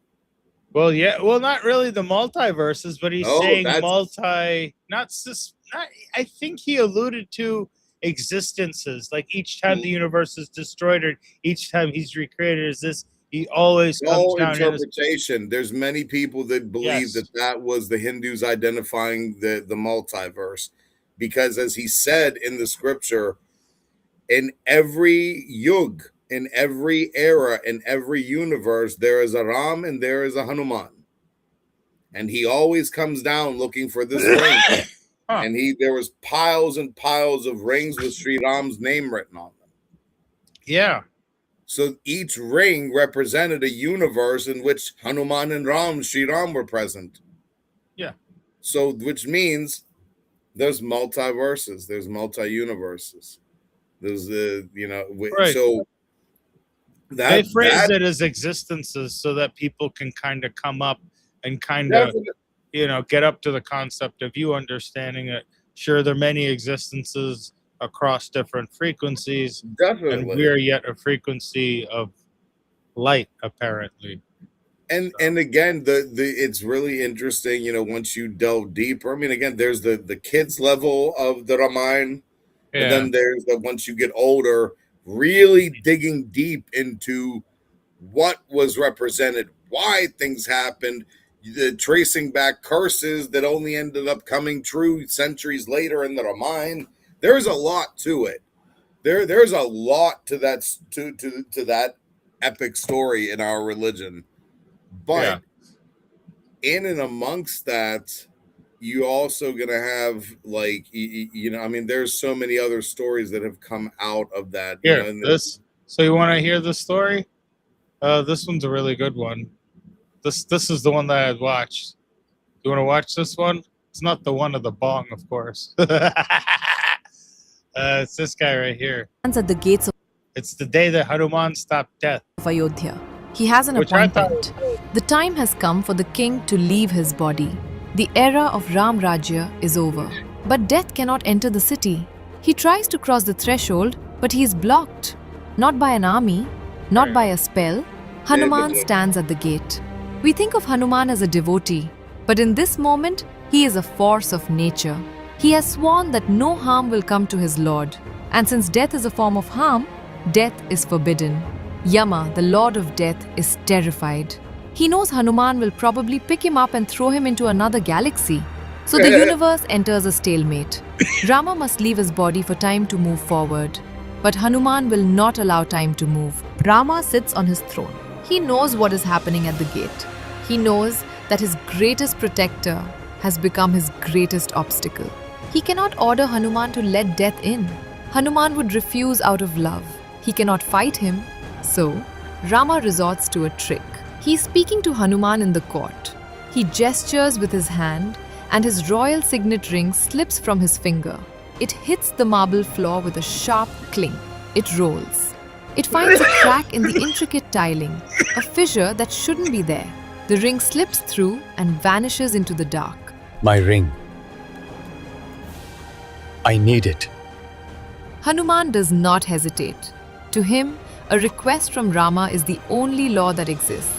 Well, yeah, well, not really the multiverses, but he's saying I think he alluded to existences. Like each time the universe is destroyed or each time he's recreated, is this? He always comes down interpretation. There's many people that believe that was the Hindus identifying the multiverse, because as he said in the scripture, in every yug, in every era, in every universe, there is a Ram and there is a Hanuman. And he always comes down looking for this ring. And there was piles and piles of rings with Sri Ram's name written on them. Yeah. So each ring represented a universe in which Hanuman and Sri Ram were present. Yeah. So, which means there's multiverses, there's multi-universes. There's so they phrase it as existences so that people can kind of come up and kind of, get up to the concept of you understanding it. Sure, there are many existences across different frequencies. Definitely. And we are yet a frequency of light, apparently. And again, it's really interesting, once you delve deeper. I mean, again, there's the kids level of the Ramayana. Yeah. And then there's once you get older, really digging deep into what was represented, why things happened, the tracing back curses that only ended up coming true centuries later in the Ramayana. There's a lot to it. There's a lot to that to that epic story in our religion. But in and amongst that, you also gonna have there's so many other stories that have come out of that. So you want to hear the story? This one's a really good one. This is the one that I watched. You want to watch this one? It's not the one of the bong, of course. It's this guy right here. At the gates of it's the day that Hanuman stopped death. Ayodhya. He has an appointment The time has come for the king to leave his body. The era of Ram Rajya is over. But death cannot enter the city. He tries to cross the threshold, but he is blocked. Not by an army, not by a spell. Hanuman stands at the gate. We think of Hanuman as a devotee, but in this moment, he is a force of nature. He has sworn that no harm will come to his lord. And since death is a form of harm, death is forbidden. Yama, the lord of death, is terrified. He knows Hanuman will probably pick him up and throw him into another galaxy. So the universe enters a stalemate. Rama must leave his body for time to move forward. But Hanuman will not allow time to move. Rama sits on his throne. He knows what is happening at the gate. He knows that his greatest protector has become his greatest obstacle. He cannot order Hanuman to let death in. Hanuman would refuse out of love. He cannot fight him. So, Rama resorts to a trick. He is speaking to Hanuman in the court. He gestures with his hand, and his royal signet ring slips from his finger. It hits the marble floor with a sharp clink. It rolls. It finds a crack in the intricate tiling, a fissure that shouldn't be there. The ring slips through and vanishes into the dark. My ring. I need it. Hanuman does not hesitate. To him, a request from Rama is the only law that exists.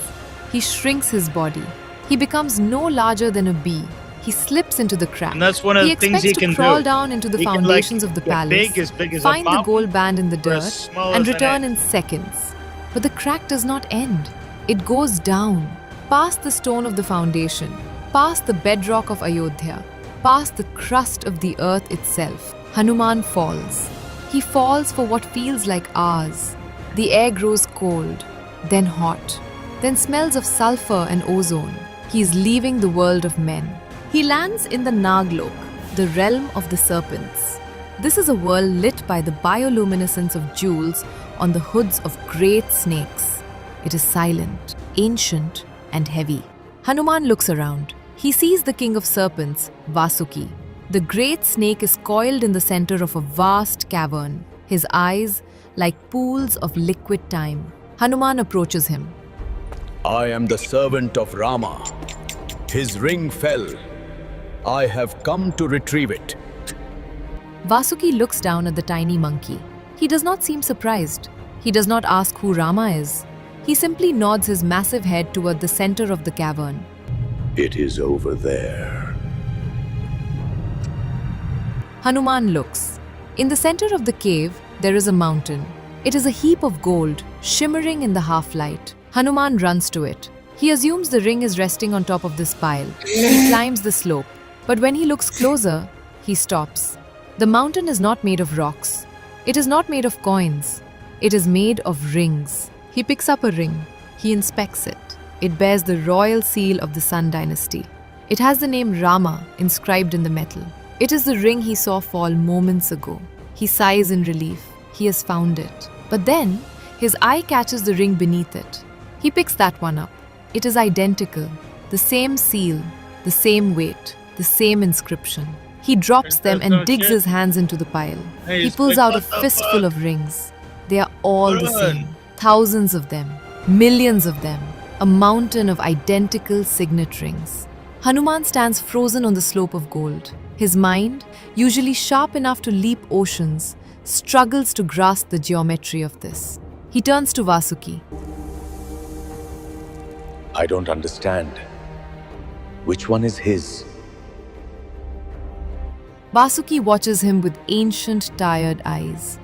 He shrinks his body. He becomes no larger than a bee. He slips into the crack. And that's one of the things he can do. He expects to crawl down into the He can, foundations of the get palace, big as a find the mountain, gold band in the or as dirt, small and as an return egg. in seconds. But the crack does not end. It goes down, past the stone of the foundation, past the bedrock of Ayodhya, past the crust of the earth itself. Hanuman falls. He falls for what feels like hours. The air grows cold, then hot, then smells of sulfur and ozone. He is leaving the world of men. He lands in the Naglok, the realm of the serpents. This is a world lit by the bioluminescence of jewels on the hoods of great snakes. It is silent, ancient, and heavy. Hanuman looks around. He sees the king of serpents, Vasuki. The great snake is coiled in the center of a vast cavern, his eyes like pools of liquid time. Hanuman approaches him. I am the servant of Rama. His ring fell. I have come to retrieve it. Vasuki looks down at the tiny monkey. He does not seem surprised. He does not ask who Rama is. He simply nods his massive head toward the center of the cavern. It is over there. Hanuman looks. In the center of the cave, there is a mountain. It is a heap of gold, shimmering in the half-light. Hanuman runs to it. He assumes the ring is resting on top of this pile. He climbs the slope. But when he looks closer, he stops. The mountain is not made of rocks. It is not made of coins. It is made of rings. He picks up a ring. He inspects it. It bears the royal seal of the Sun dynasty. It has the name Rama inscribed in the metal. It is the ring he saw fall moments ago. He sighs in relief. He has found it. But then, his eye catches the ring beneath it. He picks that one up. It is identical. The same seal, the same weight, the same inscription. He drops them and digs his hands into the pile. He pulls out a fistful of rings. They are all the same. Thousands of them. Millions of them. A mountain of identical signet rings. Hanuman stands frozen on the slope of gold. His mind, usually sharp enough to leap oceans, struggles to grasp the geometry of this. He turns to Vasuki. I don't understand. Which one is his? Vasuki watches him with ancient, tired eyes.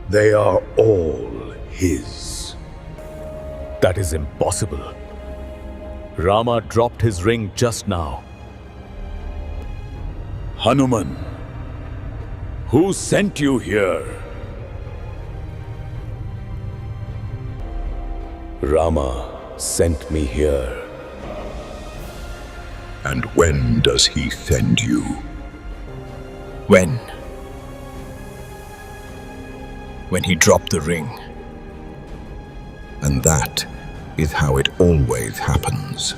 They are all his. That is impossible. Rama dropped his ring just now. Hanuman, who sent you here? Rama sent me here. And when does he send you? When he dropped the ring. And that is how it always happens.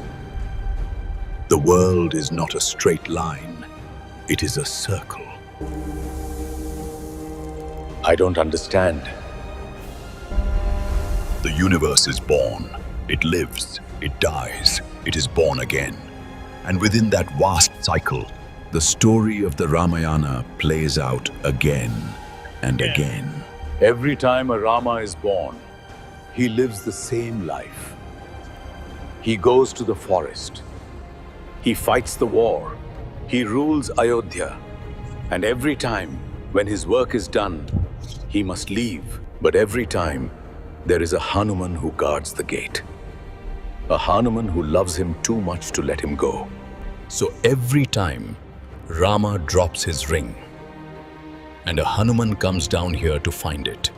The world is not a straight line. It is a circle. I don't understand. The universe is born. It lives. it dies, it is born again. And within that vast cycle, the story of the Ramayana plays out again and again. Every time a Rama is born, he lives the same life. He goes to the forest. He fights the war. He rules Ayodhya. And every time, when his work is done, he must leave. But every time, there is a Hanuman who guards the gate. A Hanuman who loves him too much to let him go. So every time, Rama drops his ring, and a Hanuman comes down here to find it.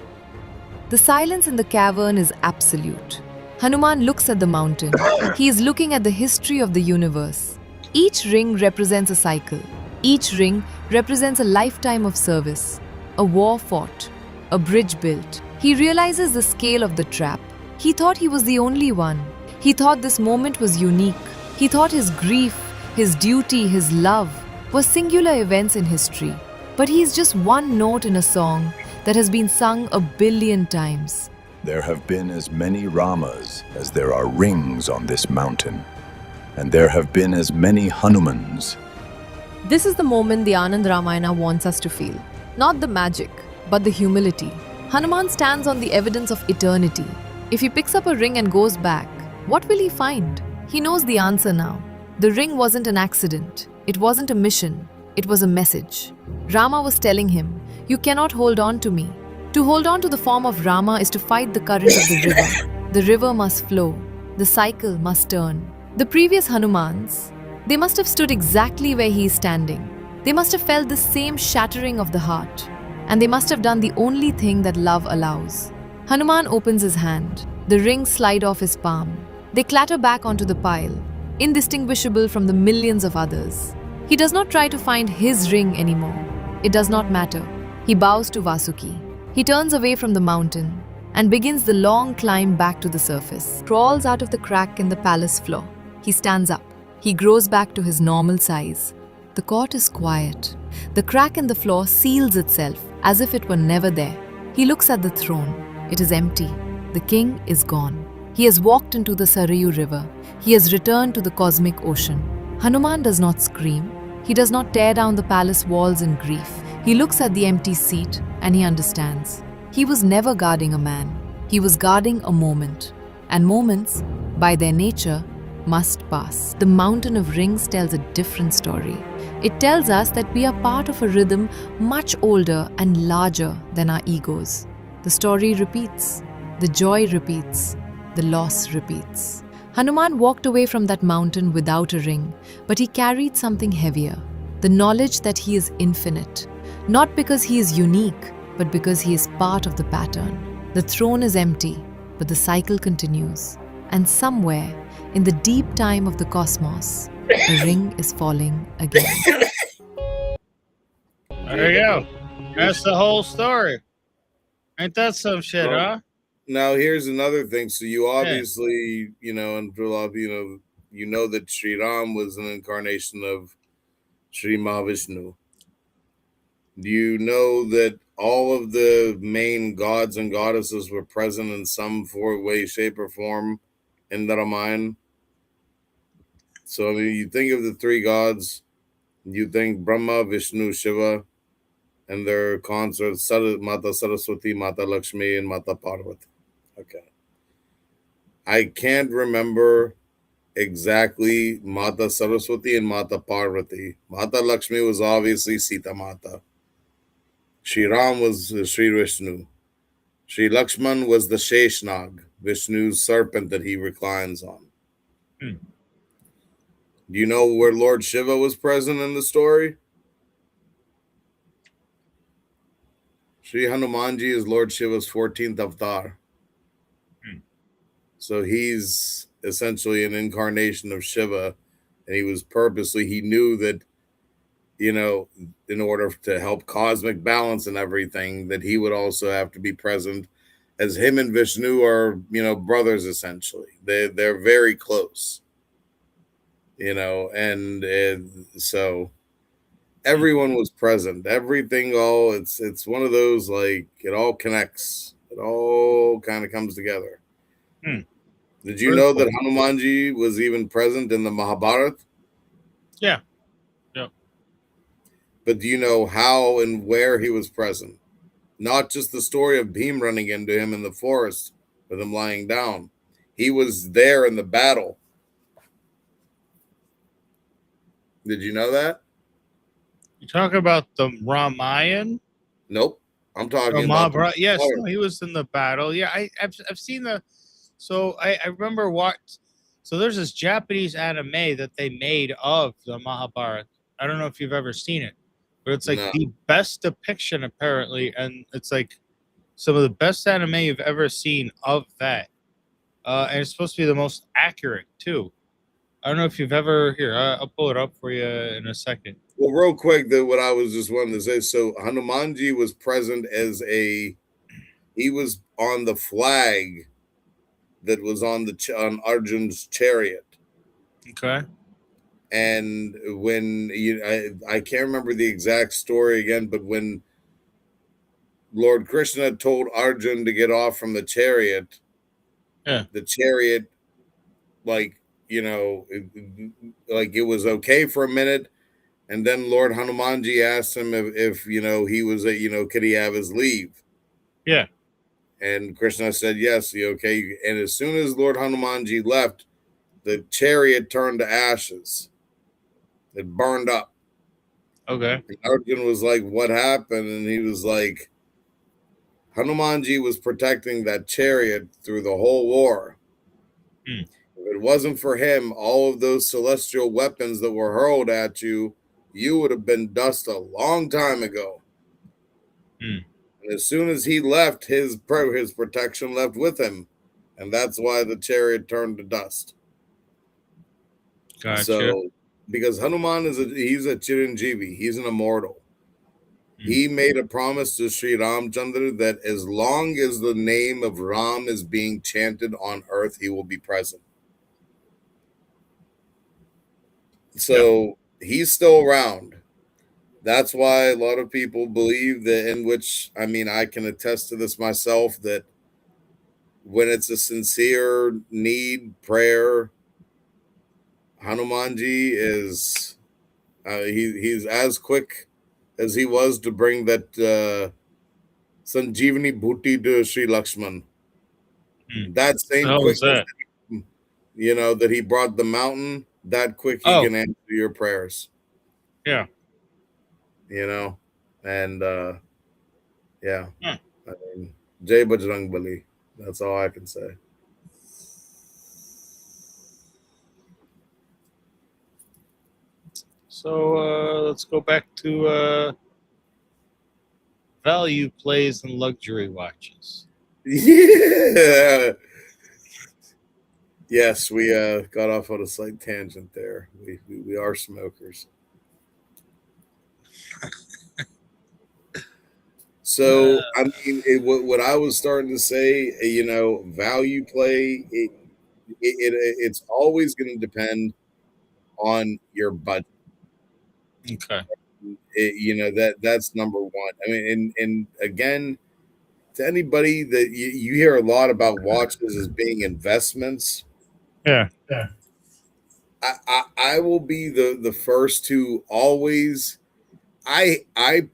The silence in the cavern is absolute. Hanuman looks at the mountain. He is looking at the history of the universe. Each ring represents a cycle. Each ring represents a lifetime of service, a war fought, a bridge built. He realizes the scale of the trap. He thought he was the only one. He thought this moment was unique. He thought his grief, his duty, his love were singular events in history. But he is just one note in a song that has been sung 1 billion times. There have been as many Ramas as there are rings on this mountain, and there have been as many Hanumans. This is the moment the Anand Ramayana wants us to feel. Not the magic, but the humility. Hanuman stands on the evidence of eternity. If he picks up a ring and goes back, what will he find? He knows the answer now. The ring wasn't an accident. It wasn't a mission. It was a message. Rama was telling him, you cannot hold on to me. To hold on to the form of Rama is to fight the current of the river. The river must flow. The cycle must turn. The previous Hanumans, they must have stood exactly where he is standing. They must have felt the same shattering of the heart. And they must have done the only thing that love allows. Hanuman opens his hand. The rings slide off his palm. They clatter back onto the pile, indistinguishable from the millions of others. He does not try to find his ring anymore. It does not matter. He bows to Vasuki. He turns away from the mountain and begins the long climb back to the surface. Crawls out of the crack in the palace floor. He stands up. He grows back to his normal size. The court is quiet. The crack in the floor seals itself as if it were never there. He looks at the throne. It is empty. The king is gone. He has walked into the Sarayu river. He has returned to the cosmic ocean. Hanuman does not scream. He does not tear down the palace walls in grief. He looks at the empty seat and he understands. He was never guarding a man. He was guarding a moment. And moments, by their nature, must pass. The Mountain of Rings tells a different story. It tells us that we are part of a rhythm much older and larger than our egos. The story repeats. The joy repeats. The loss repeats. Hanuman walked away from that mountain without a ring, but he carried something heavier. The knowledge that he is infinite. Not because he is unique, but because he is part of the pattern. The throne is empty, but the cycle continues. And somewhere, in the deep time of the cosmos, a ring is falling again. There you go. That's the whole story. Ain't that some shit, huh? Now, here's another thing. So you obviously, and for a lot of you know that Sri Ram was an incarnation of Sri Mahavishnu. Do you know that all of the main gods and goddesses were present in some way, shape, or form in the Ramayana? So, I mean, you think of the three gods, you think Brahma, Vishnu, Shiva, and their consorts, Mata Saraswati, Mata Lakshmi, and Mata Parvati. Okay. I can't remember exactly Mata Saraswati and Mata Parvati. Mata Lakshmi was obviously Sita Mata. Sri Ram was Sri Vishnu. Sri Lakshman was the Sheshnag, Vishnu's serpent that he reclines on. Do you know where Lord Shiva was present in the story? Sri Hanumanji is Lord Shiva's 14th avatar. So he's essentially an incarnation of Shiva. And he knew that, in order to help cosmic balance and everything, that he would also have to be present, as him and Vishnu are, brothers, essentially. They're very close, so everyone was present. Everything, it's one of those, like, it all connects. It all kind of comes together. Did you Very know cool. that Hanumanji was even present in the Mahabharata? Yeah. Yep. But do you know how and where he was present? Not just the story of Bhim running into him in the forest with him lying down. He was there in the battle. Did you know that? You talk about the Ramayana? Nope. I'm Oh, talking about the Mahabharata. Yes, Mahabharata. no, he was in the battle. Yeah, I've seen the. So I remember what. So there's this Japanese anime that they made of the Mahabharata. I don't know if you've ever seen it, but it's like No. the best depiction apparently, and it's like some of the best anime you've ever seen of that. And it's supposed to be the most accurate too. I don't know if you've ever here. I'll pull it up for you in a second. Well, real quick, what I was just wanting to say. So Hanumanji was present as he was on the flag that was on on Arjun's chariot. Okay. And when I can't remember the exact story again, but when Lord Krishna told Arjun to get off from the chariot, Yeah. the chariot, like, like it was okay for a minute. And then Lord Hanumanji asked him if he was could he have his leave? Yeah. And Krishna said yes, okay. And as soon as Lord Hanumanji left, the chariot turned to ashes. It burned up. Okay. And Arjun was like, "What happened?" And he was like, "Hanumanji was protecting that chariot through the whole war. Hmm. If it wasn't for him, all of those celestial weapons that were hurled at you, you would have been dust a long time ago." Hmm. And as soon as he left, his protection left with him, and that's why the chariot turned to dust. Gotcha. So, because Hanuman he's a Chiranjeevi, he's an immortal. He made a promise to Sri Ramchandra that as long as the name of Ram is being chanted on earth, he will be present. So he's still around. That's why a lot of people believe that, in which, I mean, I can attest to this myself, that when it's a sincere need, prayer, Hanumanji is, he's as quick as he was to bring that Sanjeevani Bhuti to Sri Lakshman. That same How was quickness, that? that he brought the mountain, that quick he Oh. can answer your prayers. Yeah. And yeah. Hmm. I mean, Jai Bajrang Bali. That's all I can say. So let's go back to value plays and luxury watches. Yeah. Yes, we got off on a slight tangent there. We are smokers. So, I mean, what I was starting to say, value play, it's always going to depend on your budget. Okay. That's number one. I mean, and again, to anybody that you hear a lot about watches as being investments. Yeah. I will be the first to always. I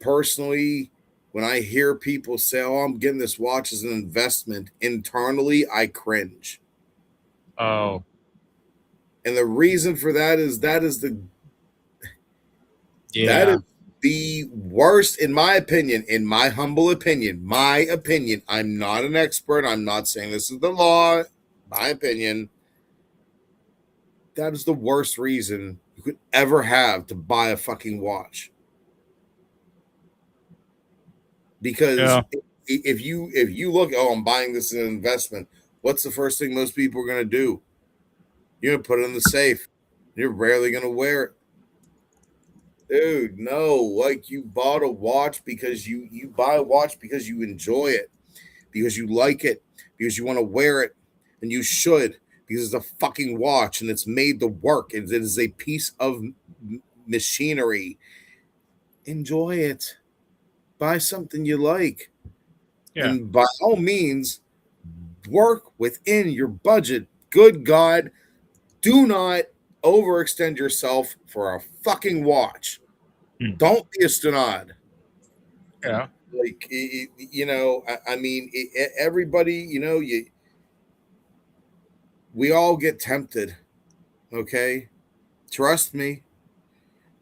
personally, when I hear people say, "Oh, I'm getting this watch as an investment," internally I cringe. Oh. And the reason for that is that is the worst, in my opinion, in my humble opinion. My opinion. I'm not an expert. I'm not saying this is the law. My opinion. That is the worst reason you could ever have to buy a fucking watch. Because if you look, oh, I'm buying this as an investment, what's the first thing most people are going to do? You're going to put it in the safe. You're rarely going to wear it. Dude, no. Like, you bought a watch because you buy a watch because you enjoy it, because you like it, because you want to wear it, and you should, because it's a fucking watch and it's made to work. It is a piece of machinery. Enjoy it. Buy something you like. Yeah. And by all means, work within your budget good God, do not overextend yourself for a fucking watch. Don't be a stunad. Yeah. Like, I mean, everybody, we all get tempted. Okay. Trust me.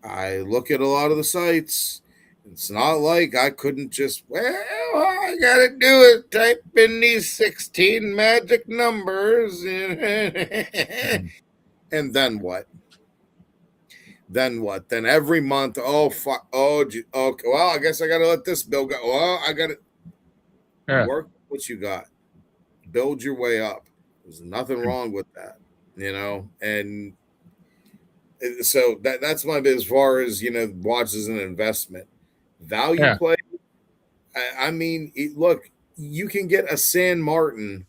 I look at a lot of the sites. It's not like I couldn't just, I gotta do it. Type in these 16 magic numbers. And then what? Then every month, oh, fuck. Oh, okay. Well, I guess I gotta let this bill go. Well, I gotta work what you got. Build your way up. There's nothing wrong with that, and so that's my bit as far as watches an investment. Value play. I mean, look, you can get a San Martin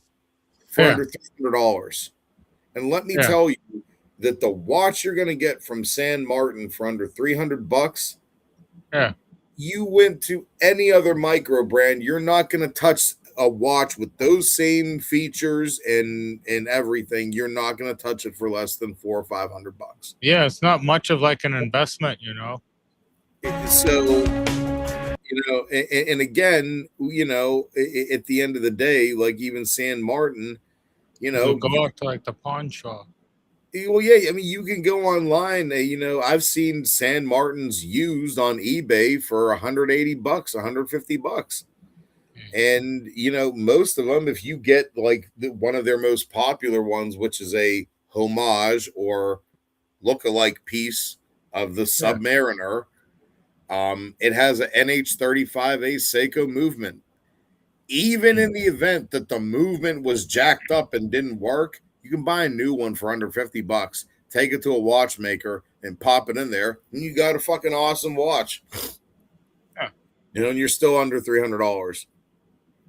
for under $300, and let me tell you that the watch you're going to get from San Martin for under $300. You went to any other micro brand, you're not going to touch a watch with those same features and everything. You're not going to touch it for less than $400 or $500. Yeah, it's not much of like an investment, So, and again, at the end of the day, like even San Martin, go out to like the pawn shop. Well, yeah, I mean, you can go online. I've seen San Martins used on eBay for $180, $150. And, most of them, if you get like one of their most popular ones, which is a homage or look-alike piece of the Submariner, it has an NH35A Seiko movement. Even in the event that the movement was jacked up and didn't work, you can buy a new one for under $50, take it to a watchmaker and pop it in there, and you got a fucking awesome watch. And you're still under $300.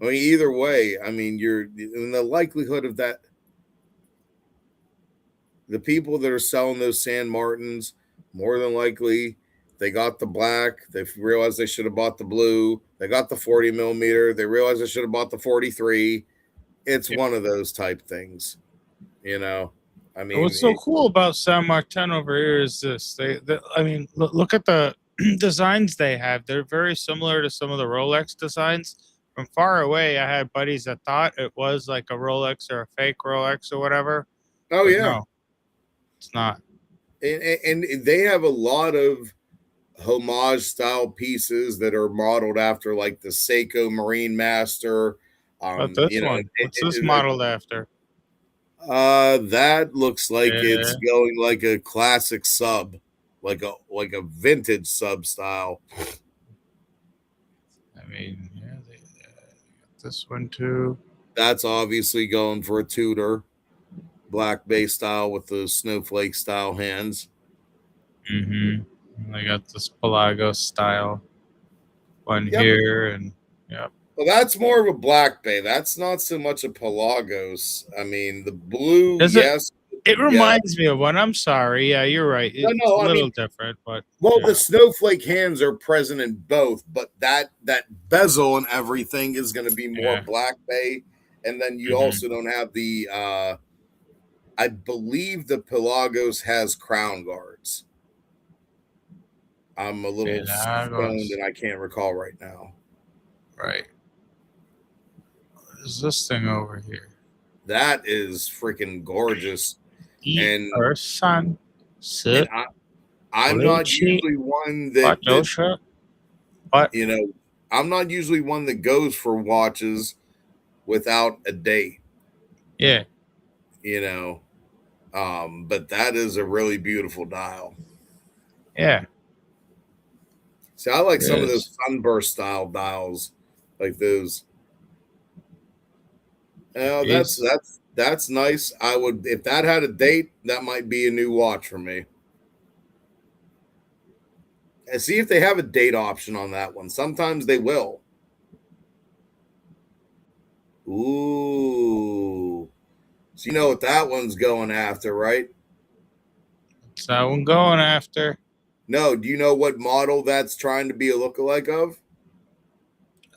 I mean, either way, I mean, you're in the likelihood of that. The people that are selling those San Martins, more than likely, they got the black. They realized they should have bought the blue. They got the 40 millimeter. They realized they should have bought the 43. It's one of those type things, I mean, what's so cool about San Martin over here is this. I mean, look at the designs they have. They're very similar to some of the Rolex designs. From far away, I had buddies that thought it was like a Rolex or a fake Rolex or whatever. Oh, yeah. No, it's not. And they have a lot of homage style pieces that are modeled after like the Seiko Marine Master. What's this one? What's this modeled after? That looks like it's going like a classic sub, like a vintage sub style. I mean, they got this one too. That's obviously going for a Tudor black base style with the snowflake style hands. I got this Pelagos style one here, and well, that's more of a black bay. That's not so much a Pelagos. I mean, the blue, yes. It reminds me of one. I'm sorry. Yeah, you're right. It's a little different, but the snowflake hands are present in both, but that bezel and everything is going to be more black bay, and then you also don't have the. I believe the Pelagos has crown guards. I'm a little stoned and I can't recall right now. Right. What is this thing over here? That is freaking gorgeous. And her son, I'm not usually one that I'm not usually one that goes for watches without a date. Yeah. But that is a really beautiful dial. Yeah. See, I like some of those sunburst style dials, like those. That's nice. I would, if that had a date, that might be a new watch for me. And see if they have a date option on that one. Sometimes they will. Ooh. So you know what that one's going after, right? What's that one going after? No. Do you know what model that's trying to be a lookalike of?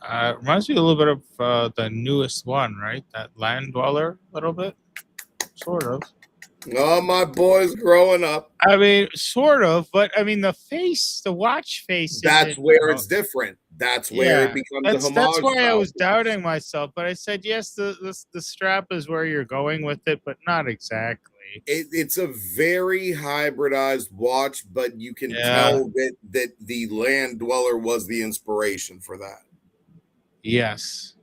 It reminds me a little bit of the newest one, right? That Land Dweller, a little bit. Sort of. Oh, my boy's growing up. I mean, sort of, but I mean, the watch face. That's isn't, where it's different. That's where it Yeah, becomes a that's homage why I style was piece. doubting myself. But I said yes. The strap is where you're going with it, but not exactly. It's a very hybridized watch, but you can Yeah. tell that the land dweller was the inspiration for that. Yes.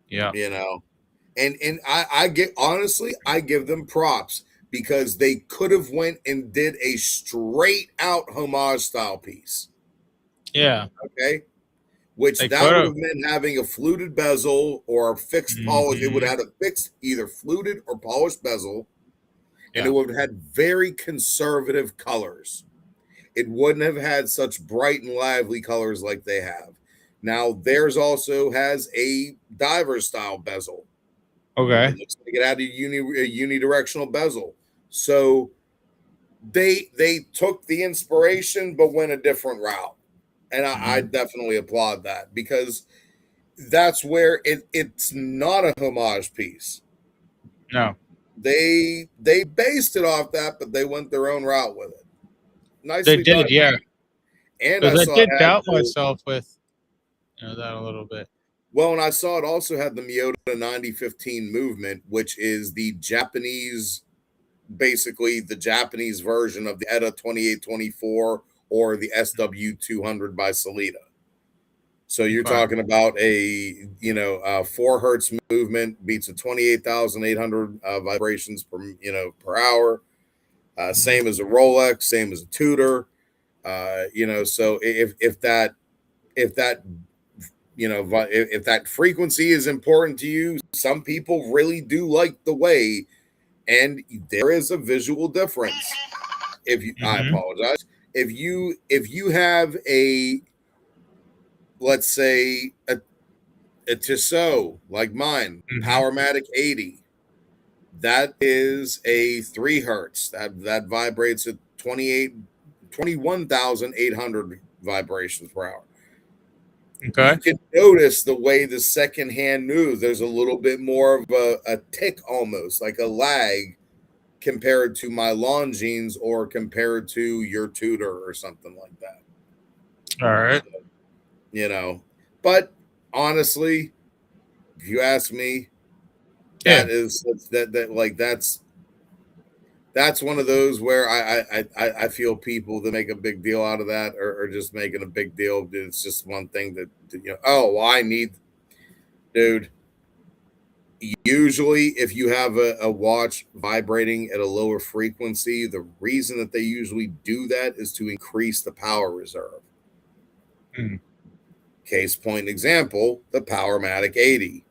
Yeah. You know, and I get honestly, I give them props because they could have went and did a straight out homage style piece. Yeah. Okay. Which They that would could've. have been having a fluted bezel or a fixed polish. It would Mhm. have had a fixed, either fluted or polished bezel, and Yeah. it would have had very conservative colors. It wouldn't have had such bright and lively colors like they have. Now, theirs also has a diver style bezel. Okay. It looks like it had a unidirectional bezel. So they took the inspiration but went a different route. And I definitely applaud that because that's where it's not a homage piece. No. They based it off that, but they went their own route with it. They Nicely done. did. Yeah. And I Because I saw it did had doubt myself with that a little bit. well, and I saw it also had the Miyota 9015 movement, which is the Japanese, basically the Japanese version of the ETA 2824 or the SW200 by Salida. So you're Okay. talking about a 4 hertz movement beats a 28,800 vibrations per hour. Same as a Rolex, same as a Tudor. So if that if that frequency is important to you, some people really do like the way, and there is a visual difference. I apologize. If you have a, let's say, a Tissot like mine, Powermatic 80, that is a 3 hertz. That vibrates at 21,800 vibrations per hour. Okay. You can notice the way the second hand moves. There's a little bit more of a tick, almost like a lag, compared to my Longines or compared to your Tudor or something like that. All right. But honestly, if you ask me, Yeah. that's one of those where I feel people that make a big deal out of that are just making a big deal. It's just one thing that well, I need, dude. Usually, if you have a watch vibrating at a lower frequency, the reason that they usually do that is to increase the power reserve. Case point example, the Powermatic 80.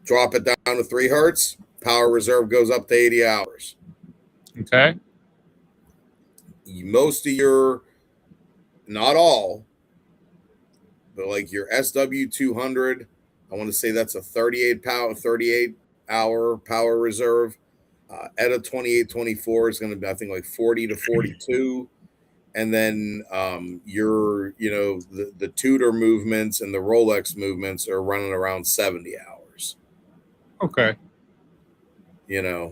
Drop it down to 3 hertz, power reserve goes up to 80 hours. Okay. Most of your, not all, but like your SW200, I want to say that's a 38 hour power reserve. ETA 2824 is going to be, I think, like 40 to 42. And then the Tudor movements and the Rolex movements are running around 70 hours. Okay.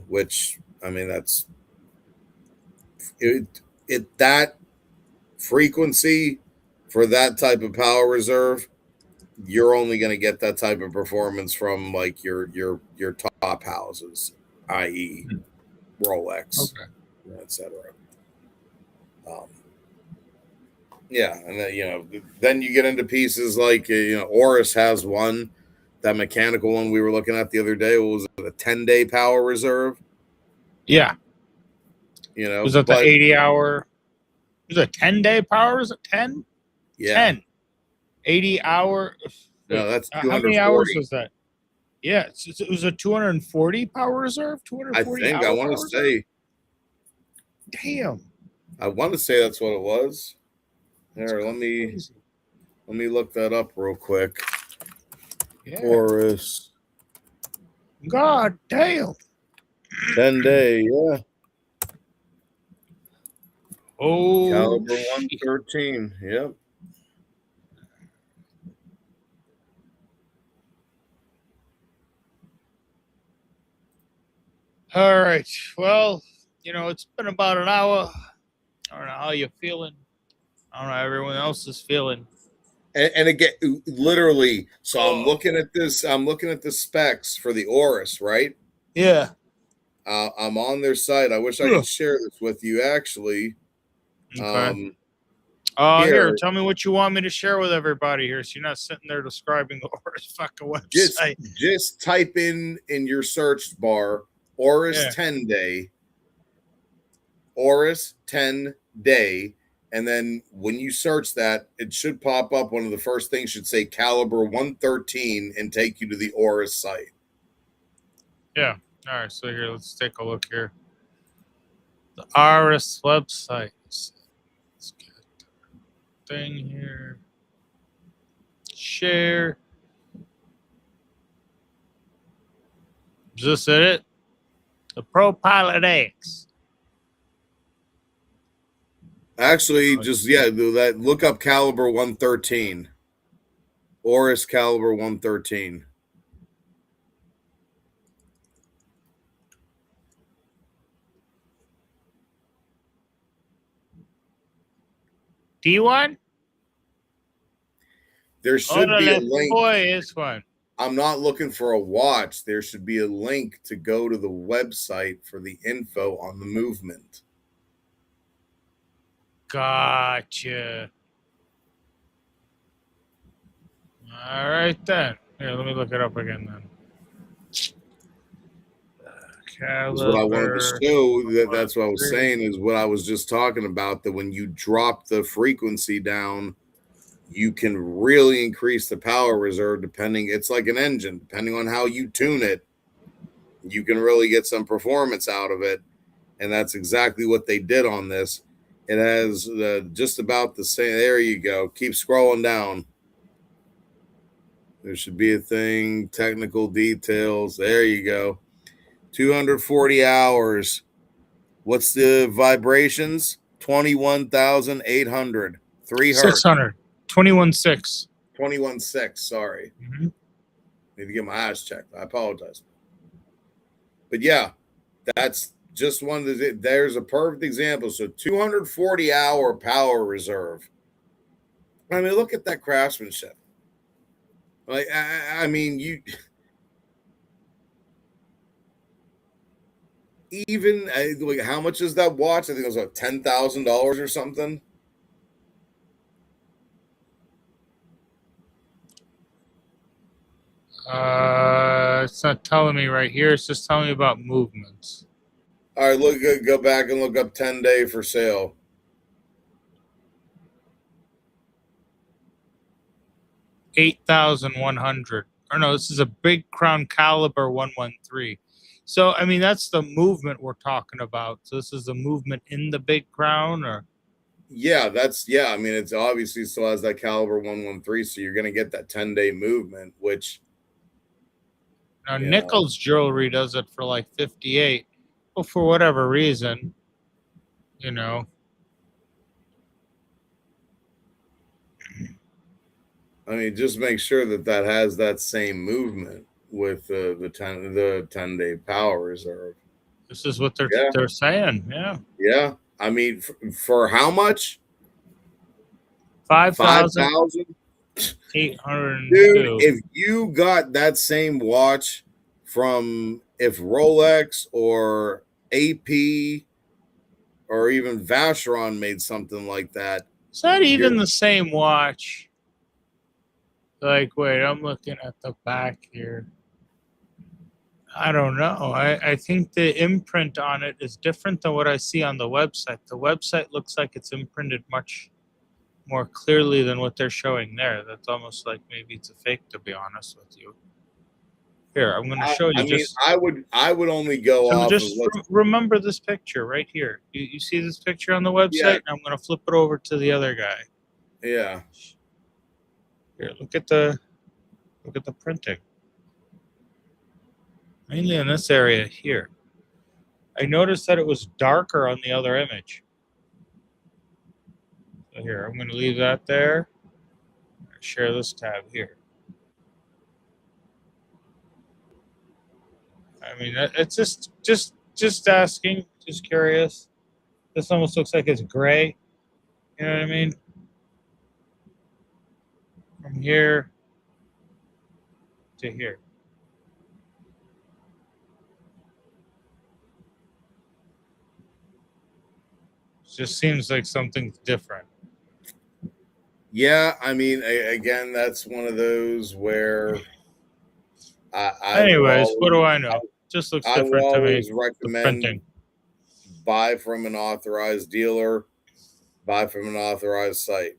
Which, I mean, that's that frequency for that type of power reserve, you're only going to get that type of performance from like your top houses, i.e. Rolex, etc. And then you get into pieces like Oris has one, that mechanical one we were looking at the other day. What was it, a 10-day power reserve? Yeah. Was it the 80-hour? Was it 10-day power? Was it 10? Yeah. 10. 80-hour. No, that's 240. How many hours was that? Yeah, it was a 240 power reserve. 240. I think I want to say. Damn. I want to say that's what it was. There, let me look that up real quick. Yeah. Oris. God damn. 10-day, yeah. Oh, caliber 113. Yep. All right. Well, it's been about an hour. I don't know how you're feeling. I don't know how everyone else is feeling. And again, literally, so I'm Oh. looking at this. I'm looking at the specs for the Oris, right? Yeah. I'm on their site. I wish I could share this with you. Actually, Okay. Here, here, tell me what you want me to share with everybody here, so you're not sitting there describing the Oris fucking website. just type in your search bar Oris Yeah. 10 day, Oris 10 day, and then when you search that, it should pop up. One of the first things should say caliber 113 and take you to the Oris site. Yeah. All right. So here, let's take a look here. The Oris website. Let's get the thing here. Share. Is this it? The Pro Pilot X. Actually, just do that. Look up caliber 113. Oris caliber 113. D1? There should be a link. Boy, this one. I'm not looking for a watch. There should be a link to go to the website for the info on the movement. Gotcha. All right, then. Here, let me look it up again, then. Is what I wanted to show. That's what I was saying, is what I was just talking about, that when you drop the frequency down, you can really increase the power reserve. It's like an engine. Depending on how you tune it, you can really get some performance out of it. And that's exactly what they did on this. It has just about the same. There you go. Keep scrolling down. There should be a thing. Technical details. There you go. 240 hours. What's the vibrations? 21,800. 3 hertz. 600. 21.6. 21.6. Sorry. Mm-hmm. Need to get my eyes checked. I apologize. But yeah, that's just one of the. There's a perfect example. So 240 hour power reserve. I mean, look at that craftsmanship. Like, I mean, you. Even like, how much is that watch? I think it was like $10,000 or something. It's not telling me right here. It's just telling me about movements. All right, go back and look up 10-day for sale. $8,100. Or no, this is a Big Crown Caliber 113. So, I mean, that's the movement we're talking about. So this is the movement in the Big Crown, or? Yeah, I mean, it's obviously still has that caliber 113, so you're going to get that 10-day movement, which. Now, Nichols Jewelry does it for like 58. Well, for whatever reason, I mean, just make sure that has that same movement with the 10-day power reserve. This is what they're saying. Yeah. Yeah. I mean, for how much? 5,802. Dude, if you got that same watch from if Rolex or AP or even Vacheron made something like that. Is that even the same watch? Like, wait, I'm looking at the back here. I don't know. I think the imprint on it is different than what I see on the website. The website looks like it's imprinted much more clearly than what they're showing there. That's almost like maybe it's a fake, to be honest with you. Here, I'm going to show you. I mean, I would only go off. Just remember this picture right here. You see this picture on the website? Yeah. I'm going to flip it over to the other guy. Yeah. Here, look at the printing. Mainly in this area here. I noticed that it was darker on the other image. So here, I'm going to leave that there. Share this tab here. I mean, it's just Just asking. Just curious. This almost looks like it's gray. You know what I mean? From here to here. Just seems like something's different. Yeah, I mean, again, that's one of those where I Anyways, will what do always, I know? Just looks I will different to me. always The recommend printing. buy from an authorized dealer, buy from an authorized site.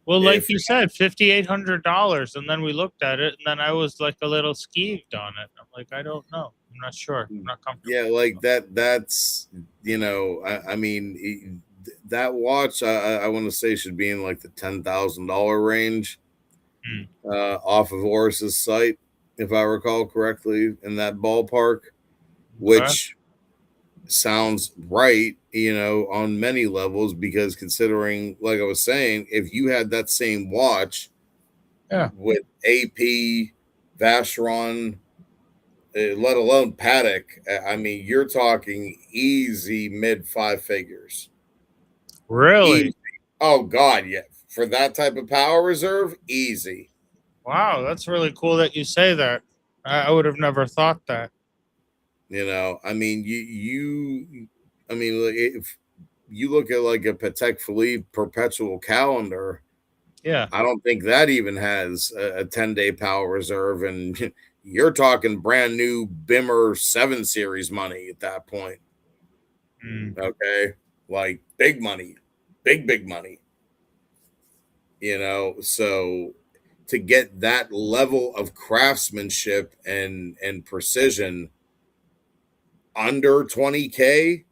Well, like If you said, $5,800, and then we looked at it, and then I was like a little skeeved on it. I'm like, I don't know. I'm not sure. I'm not comfortable. yeah, like that's I mean that watch I want to say should be in like the $10,000 range off of Oris's site, if I recall correctly, in that ballpark, which sounds right, on many levels, because considering, like I was saying, if you had that same watch with AP, Vacheron, let alone Paddock, I mean, you're talking easy mid five figures. Really? Easy. Oh, God, yeah. For that type of power reserve, easy. Wow, that's really cool that you say that. I would have never thought that. I mean, I mean, if you look at like a Patek Philippe perpetual calendar, Yeah. I don't think that even has a 10-day power reserve. And you're talking brand new Bimmer 7 series money at that point. Okay. Like big money, big money, so to get that level of craftsmanship and precision under 20K,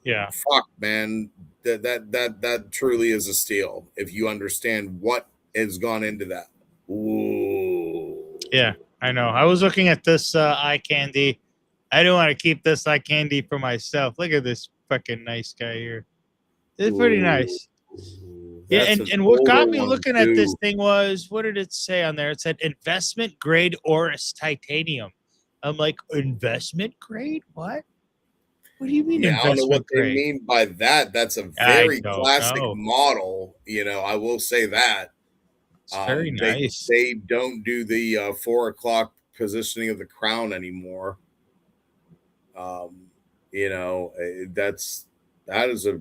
Yeah. fuck, man, that truly is a steal if you understand what has gone into that. Ooh. Yeah, I know. I was looking at this eye candy. I didn't want to keep this eye candy for myself. Look at this fucking nice guy here. It's pretty nice. Yeah, That's and what got older me one, looking at this too. thing was, what did it say on there? It said investment grade Oris titanium. I'm like, investment grade? What? What do you mean Yeah, I don't know what investment they grade? mean by that. That's a I very don't classic know. model. I will say that. It's very nice. They don't do the 4 o'clock positioning of the crown anymore. That is a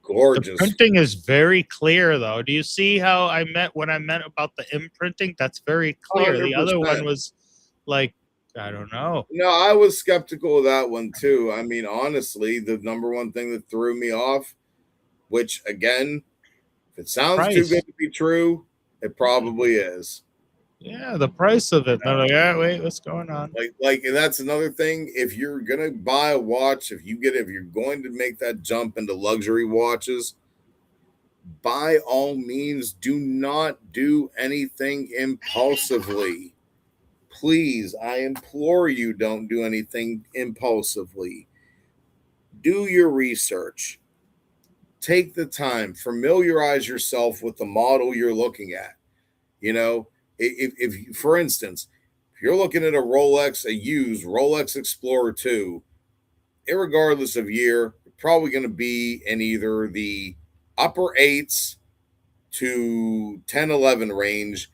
The gorgeous. printing is very clear, though. Do you see how when I meant about the imprinting? That's very clear. The other 100%. one was like, I don't know. No, I was skeptical of that one too. I mean, honestly, the number one thing that threw me off, which again, if it sounds too Price. good to be true, it probably is. Yeah, the price of it. They're like, wait, what's going on? And that's another thing. If you're gonna buy a watch, if you're going to make that jump into luxury watches, by all means, do not do anything impulsively. Please, I implore you, don't do anything impulsively. Do your research. Take the time, familiarize yourself with the model you're looking at. If for instance, if you're looking at a used Rolex Explorer 2, irregardless of year, you're probably going to be in either the upper eights to 10, 11 range,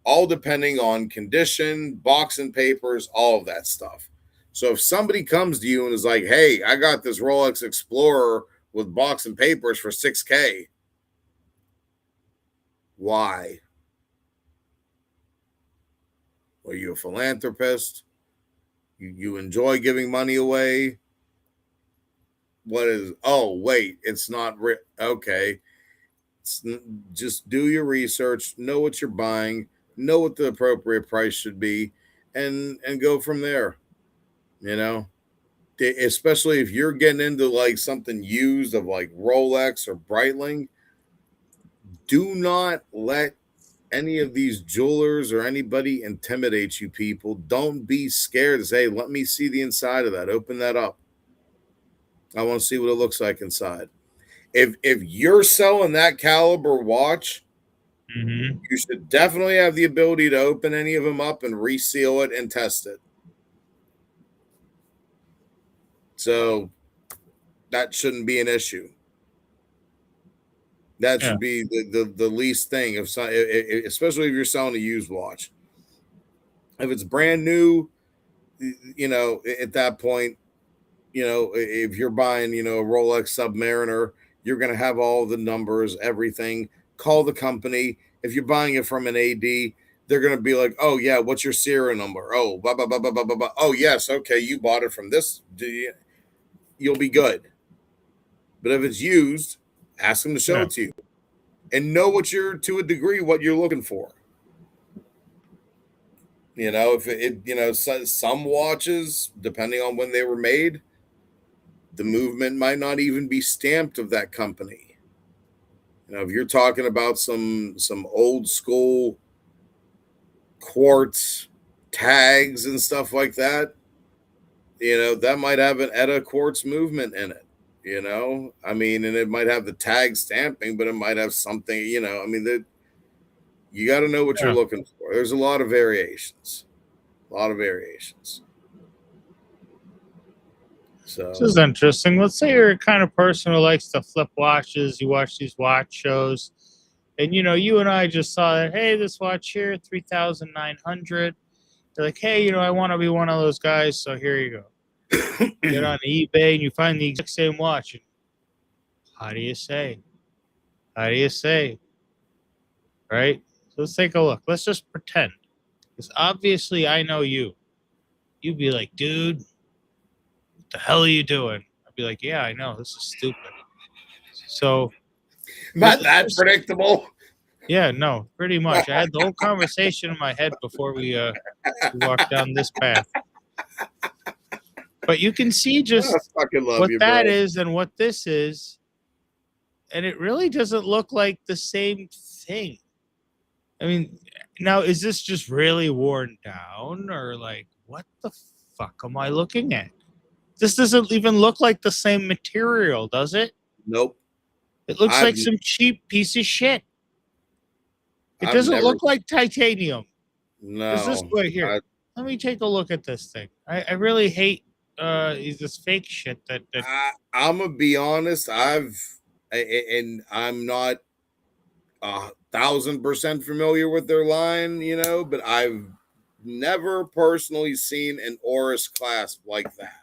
all depending on condition, box and papers, all of that stuff. So if somebody comes to you and is like, hey, I got this Rolex Explorer with box and papers for 6K, why? Are you a philanthropist? You enjoy giving money away? What is, oh, wait, it's not, okay. Just do your research, know what you're buying, know what the appropriate price should be, and go from there. Especially if you're getting into like something used of like Rolex or Breitling, do not let any of these jewelers or anybody intimidate you. People, don't be scared to say, let me see the inside of that. Open that up. I want to see what it looks like inside. If you're selling that caliber watch, you should definitely have the ability to open any of them up and reseal it and test it. So that shouldn't be an issue. That should be the least thing. Especially if you're selling a used watch. If it's brand new, at that point, if you're buying, a Rolex Submariner, you're going to have all the numbers, everything. Call the company. If you're buying it from an AD, they're going to be like, oh, yeah, what's your serial number? Oh, blah, blah, blah, blah, blah, blah, blah. Oh, yes, okay, you bought it from this. You'll be good. But if it's used, ask them to show it to you. And know to a degree, what you're looking for. If some watches, depending on when they were made, the movement might not even be stamped of that company. If you're talking about some old school quartz tags and stuff like that, that might have an ETA quartz movement in it. And it might have the tag stamping, but it might have something. You got to know what you're looking for. There's a lot of variations. So this is interesting. Let's say you're a kind of person who likes to flip watches. You watch these watch shows, and you and I just saw that. Hey, this watch here, 3,900. They're like, hey, I want to be one of those guys. So here you go. Get on eBay and you find the exact same watch. How do you say? Right? So let's take a look. Let's just pretend. Because obviously I know you. You'd be like, dude, what the hell are you doing? I'd be like, yeah, I know. This is stupid. So. Not that predictable. Yeah, no, pretty much. I had the whole conversation in my head before we walked down this path. But you can see just what that is and what this is. And it really doesn't look like the same thing. I mean, now, is this just really worn down? Or like, what the fuck am I looking at? This doesn't even look like the same material, does it? Nope. It looks like some cheap piece of shit. It doesn't look like titanium. No. Is this right here? Let me take a look at this thing. I really hate this fake shit that I'm gonna be honest. I'm not 1,000% familiar with their line, but I've never personally seen an Oris clasp like that.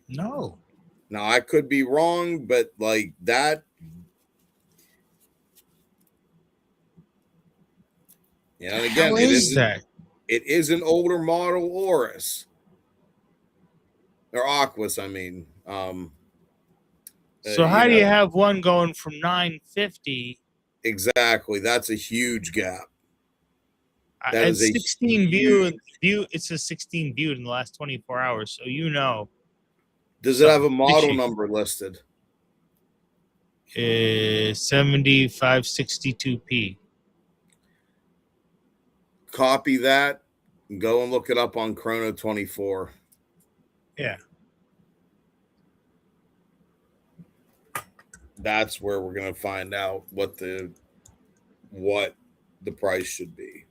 No. Now I could be wrong, but like that. Again, it is an older model Oris. Or Aquas, I mean. So how do you have one going from 950? Exactly. That's a huge gap. That is 16 view. It's a 16 viewed in the last 24 hours. So Does it have a model number listed? 7562P. Copy that and go and look it up on Chrono 24. Yeah. That's where we're going to find out what the price should be.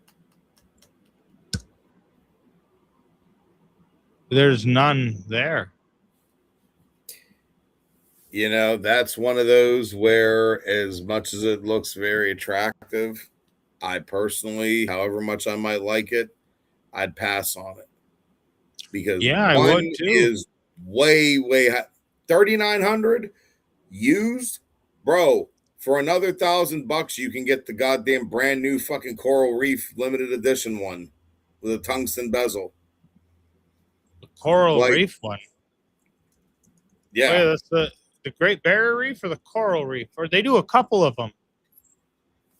There's none there. That's one of those where, as much as it looks very attractive, I personally, however much I might like it, I'd pass on it. Because I would too. Is way high. 3,900 used, bro. For another $1,000, you can get the goddamn brand new fucking Coral Reef limited edition one with a tungsten bezel. The Coral Reef one. Yeah, wait, that's the Great Barrier Reef or the Coral Reef, or they do a couple of them.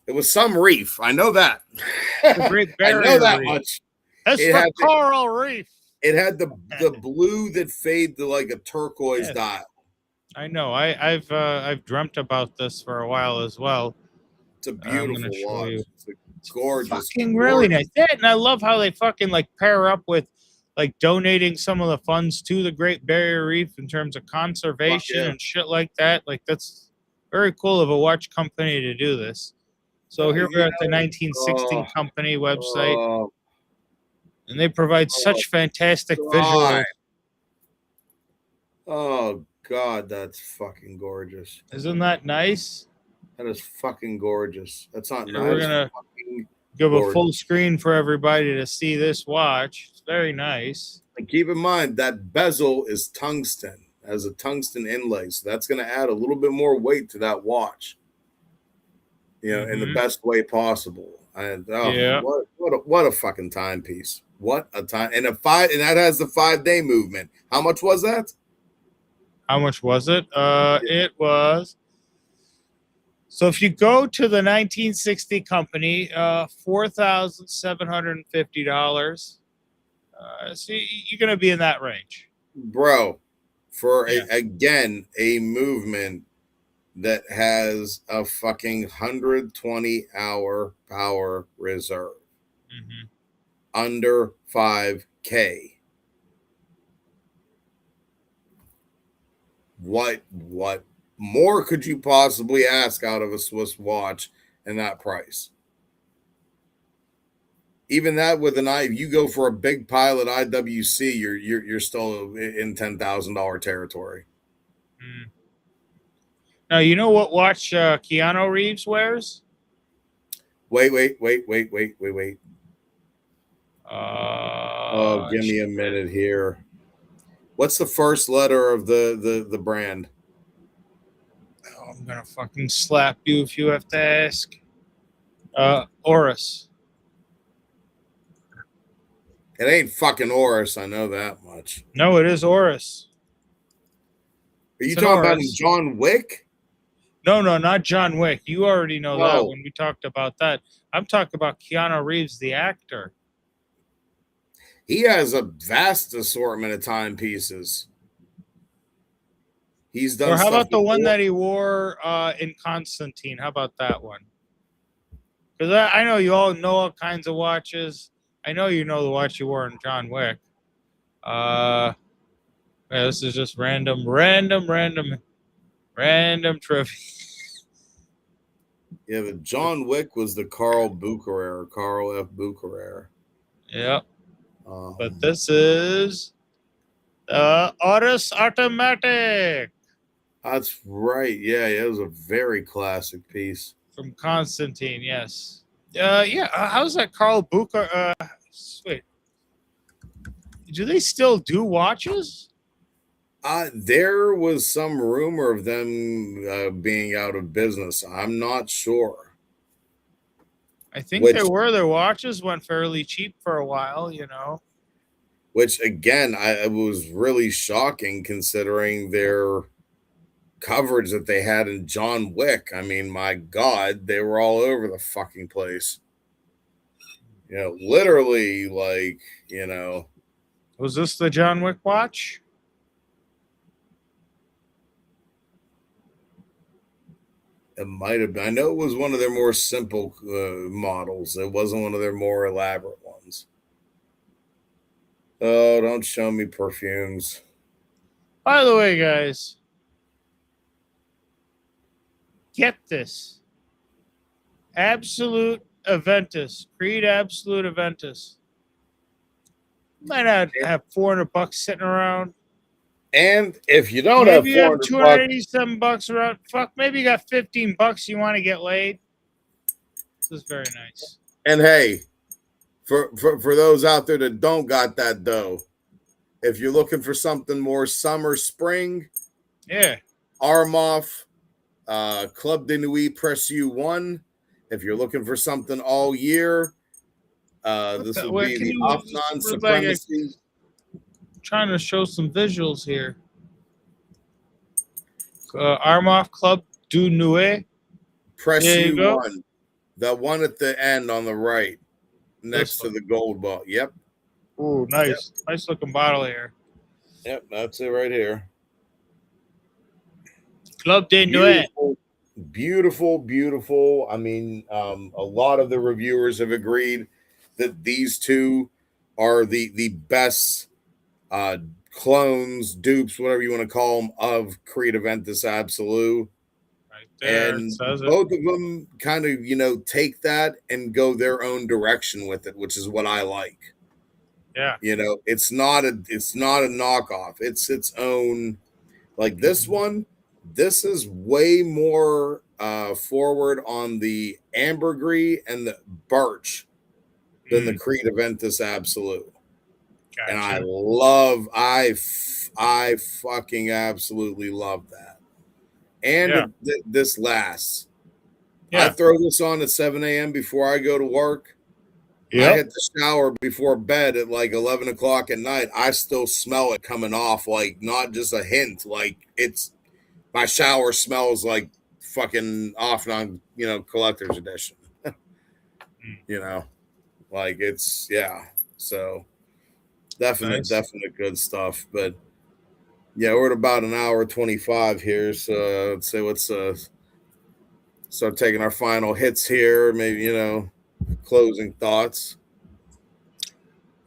It was some reef. I know that. The Great Barrier I know that Reef. much. That's the Coral Reef. It had the blue that faded to like a turquoise dot. I know. I've dreamt about this for a while as well. It's a beautiful watch. It's gorgeous. Fucking really nice. Yeah, and I love how they fucking like pair up with like donating some of the funds to the Great Barrier Reef in terms of conservation and shit like that. Like that's very cool of a watch company to do this. So here we're at the 1916 company website, and they provide such fantastic visuals. Oh God, that's fucking gorgeous. Isn't that nice? That is fucking gorgeous. That's not Yeah, nice. we're gonna Fucking give a gorgeous. full screen for everybody to see this watch. It's very nice. And keep in mind that bezel is tungsten, has a tungsten inlay, so that's going to add a little bit more weight to that watch. You know, in the best way possible. And Yeah. what a fucking timepiece. What a time. And that has the 5-day movement. How much was that? How much was it? It was. So if you go to the 1960 company, $4,750. So you're going to be in that range. Bro, for again a movement that has a fucking 120-hour power reserve under 5K. What more could you possibly ask out of a Swiss watch in that price? Even that with you go for a big pile at IWC, you're still in $10,000 territory. Now you know what watch Keanu Reeves wears? Wait. Give me a minute here. What's the first letter of the brand? Oh, I'm gonna fucking slap you if you have to ask. Oris. It ain't fucking Oris, I know that much. No, it is Oris. Are you talking about John Wick? No, not John Wick. You already know that when we talked about that. I'm talking about Keanu Reeves, the actor. He has a vast assortment of timepieces. He's done. Or how about the one that he wore in Constantine? How about that one? Because I know you all know all kinds of watches. I know you know the watch you wore in John Wick. Yeah, this is just random trivia. Yeah, the John Wick was the Carl F. Bucherer. Yep. But this is Oris Automatic. That's right. Yeah, it was a very classic piece. From Constantine, yes. How's that Carl Bucher? Wait. Do they still do watches? There was some rumor of them being out of business. I'm not sure. I think their watches went fairly cheap for a while, you know. Which again, it was really shocking considering their coverage that they had in John Wick. I mean, my God, they were all over the fucking place. You know, literally, like, you know. Was this the John Wick watch? It might have been. I know it was one of their more simple models. It wasn't one of their more elaborate ones. Oh, don't show me perfumes. By the way, guys, get this. Absolute Aventus. Creed Absolute Aventus. Might not have $400 sitting around. And if you don't maybe have $400, you have $287 around. Fuck, maybe you got $15 you want to get laid. This is very nice. And hey, for those out there that don't got that dough, if you're looking for something more summer, spring, Armoff, Club de Nuit Press U1. If you're looking for something all year, this will be the Afnan Supremacy. Trying to show some visuals here. Armoff Club du Nuit. Press U1. The one at the end on the right, next to the gold ball. Yep. Ooh, nice. Yep. Nice looking bottle here. Yep, that's it right here. Club de Nuit. Beautiful. I mean, a lot of the reviewers have agreed that these two are the best clones, dupes, whatever you want to call them, of Creed Aventus Absolute. Right there, and both of them kind of, you know, take that and go their own direction with it, which is what I like. Yeah. You know, it's not a knockoff. It's its own. Like this one, this is way more forward on the ambergris and the birch than the Creed Aventus Absolute. Gotcha. And I fucking absolutely love that. And this lasts. Yeah. I throw this on at 7 a.m. before I go to work. Yep. I hit the shower before bed at like 11 o'clock at night. I still smell it coming off, like not just a hint. Like it's my shower smells like fucking off on, collector's edition. Like it's, yeah. So definite good stuff. But yeah, we're at about an hour 25 here. So let's start taking our final hits here. Maybe, closing thoughts.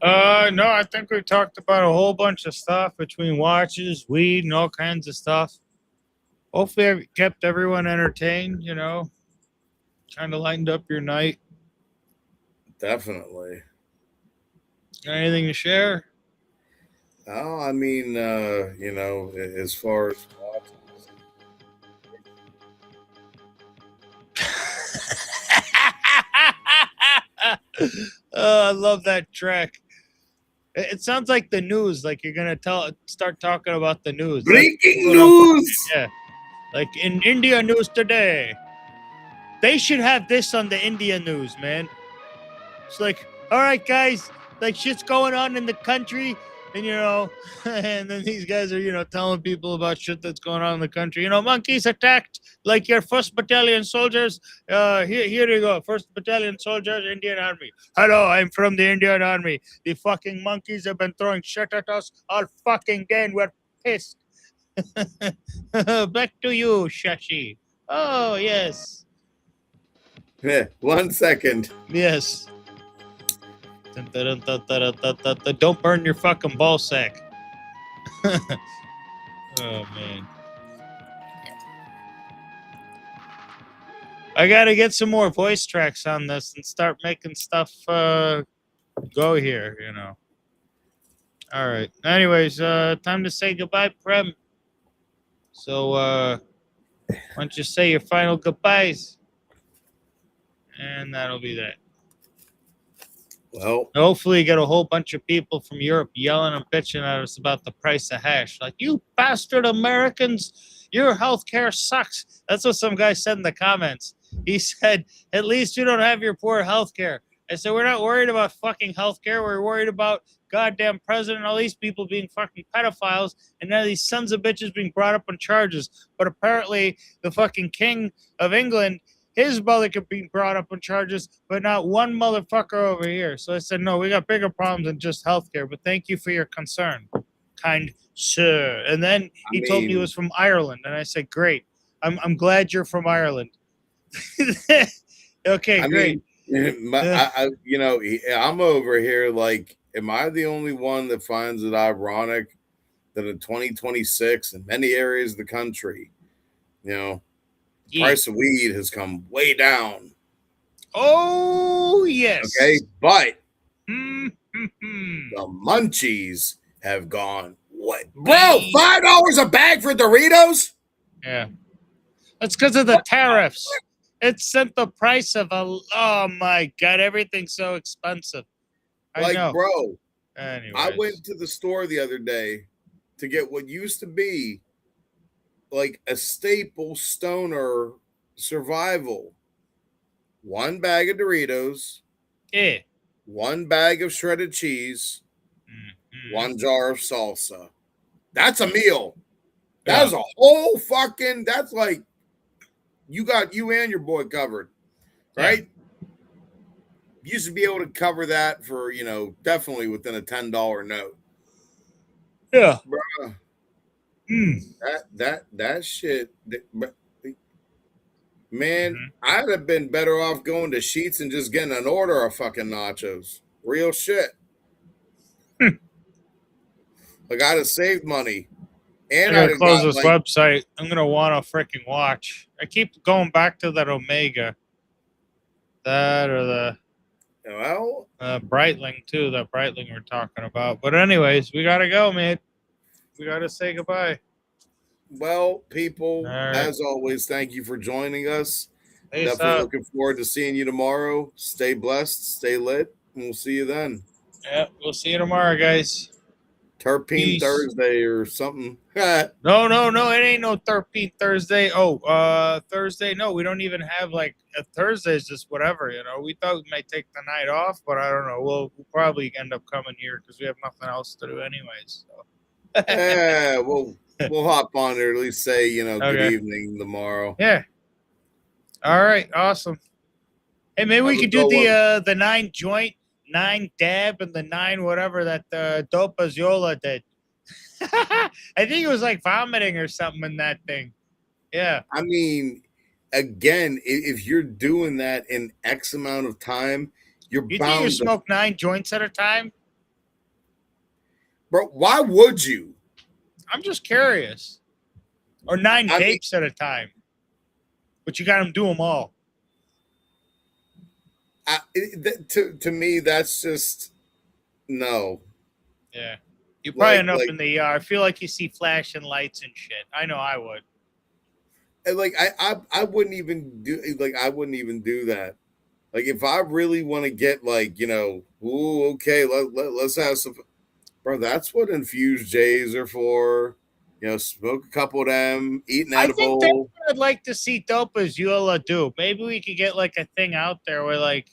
No, I think we talked about a whole bunch of stuff between watches, weed, and all kinds of stuff. Hopefully, I kept everyone entertained, kind of lightened up your night. Definitely. Anything to share? Oh, I mean, as far as watches. Oh, I love that track. It sounds like the news, like you're gonna start talking about the news. Breaking news. Yeah, like in India news today. They should have this on the India news, man. It's like, all right, guys, like shit's going on in the country, and and then these guys are telling people about shit that's going on in the country. Monkeys attacked like your 1st Battalion soldiers. Here you go, 1st Battalion soldiers, Indian Army. Hello, I'm from the Indian Army. The fucking monkeys have been throwing shit at us all fucking day, and we're pissed. Back to you, Shashi. Oh yes. 1 second. Yes. Don't burn your fucking ball sack. Oh, man. I got to get some more voice tracks on this and start making stuff go here, All right. Anyways, time to say goodbye, Prem. So, why don't you say your final goodbyes? And that'll be that. Well, hopefully you get a whole bunch of people from Europe yelling and bitching at us about the price of hash. Like, you bastard Americans, your healthcare sucks. That's what some guy said in the comments. He said, at least you don't have your poor healthcare. I said, we're not worried about fucking healthcare. We're worried about goddamn president, all these people being fucking pedophiles, and now these sons of bitches being brought up on charges. But apparently the fucking king of England, his mother could be brought up on charges, but not one motherfucker over here. So I said, no, we got bigger problems than just healthcare, but thank you for your concern, kind sir. And then he told me he was from Ireland, and I said, great. I'm glad you're from Ireland. Okay, great. I'm over here like, am I the only one that finds it ironic that in 2026 in many areas of the country, price of weed has come way down. Oh, yes. Okay, but the munchies have gone what? Bro, $5 a bag for Doritos? Yeah. That's because of the tariffs. It sent the price of oh my God, everything's so expensive. I know. Bro, anyways. I went to the store the other day to get what used to be like a staple stoner survival. 1 bag of Doritos. Yeah. 1 bag of shredded cheese. 1 jar of salsa. That's a meal. That's a whole fucking, that's like, you got you and your boy covered, right? Yeah. Used to be able to cover that for, definitely within a $10 note. Yeah. Bruh. That shit, man, I'd have been better off going to Sheetz and just getting an order of fucking nachos. Real shit. Like, I'd have saved money. And I gotta close this website. I'm gonna want a freaking watch. I keep going back to that Omega. That or the Breitling too. That Breitling we're talking about. But anyways, we gotta go, man. We gotta say goodbye. Well, people, All right. as always, thank you for joining us. Peace Definitely out. looking forward to seeing you tomorrow. Stay blessed, stay lit, and we'll see you then. Yeah, we'll see you tomorrow, guys. Terpene Peace. Thursday or something. No, it ain't no 13th Thursday. Thursday. No, we don't even have like a Thursday. Is just whatever, you know. We thought we might take the night off, but I don't know. We'll probably end up coming here because we have nothing else to do anyways. So. Yeah, we'll hop on there, at least say, good Okay. evening tomorrow. Yeah. All right. Awesome. Hey, maybe we Have a could do good the 9 joint, 9 dab, and the 9 whatever that Dope Aziola did. I think it was like vomiting or something in that thing. Yeah. I mean, again, if you're doing that in X amount of time, you're You think bound you to. smoke 9 joints at a time? Bro, why would you? I'm just curious. Or 9 I mean- vapes at a time. But you got them do them all. To me, that's just no. Yeah. You probably Like- end up like- in the ER. I feel like you see flashing lights and shit. I know I would. And like I wouldn't even do that. Like if I really want to get like, ooh, okay, let's have some, bro. That's what infused J's are for. Smoke a couple of them, eat an I think edible. that's what I'd like to see Dope Aziola do. Maybe we could get like a thing out there where like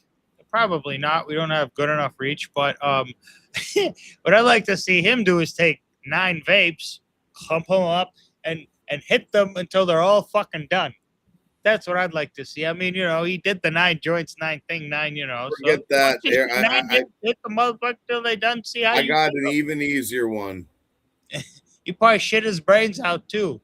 probably not. We don't have good enough reach, but what I'd like to see him do is take 9 vapes, clump them up, and hit them until they're all fucking done. That's what I'd like to see. I mean, he did the 9 joints, 9 thing, 9. Forget that. Just Here, 9 hit the motherfucker till they done. See how I you got feel. an even easier one. You probably shit his brains out too.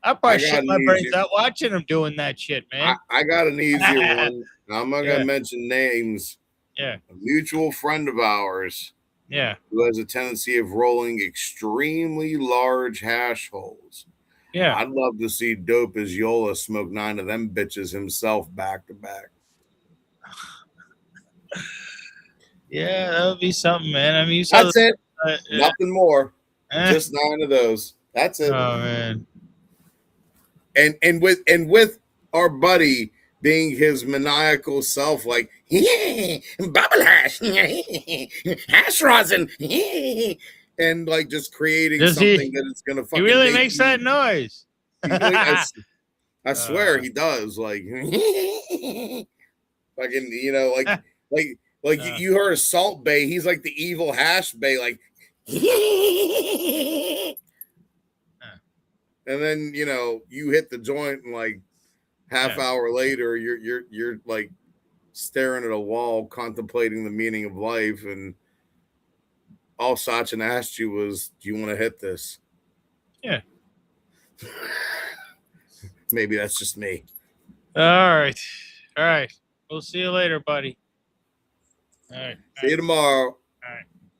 I probably got shit an my brains easier- out watching him doing that shit, man. I got an easier one. I'm not Yeah. gonna mention names. Yeah, A mutual friend of ours yeah, who has a tendency of rolling extremely large hash holes. yeah. I'd love to see Dope Aziola smoke 9 of them bitches himself back to back. Yeah, that would be something, man. I mean, you saw That's it. yeah. Nothing more. Eh. Just 9 of those. That's it. Oh man. And with our buddy being his maniacal self, like bubble hash, hash rosin, and like just creating Does he- something that is gonna He fucking. really make makes you- that noise. I swear he does. Like fucking, like you heard of Salt Bay. He's like the evil hash bay, like. And then you hit the joint, and like half hour later, you're like staring at a wall, contemplating the meaning of life, and all Sachin asked you was, "Do you want to hit this?" Yeah. Maybe that's just me. All right. We'll see you later, buddy. All right. See you tomorrow.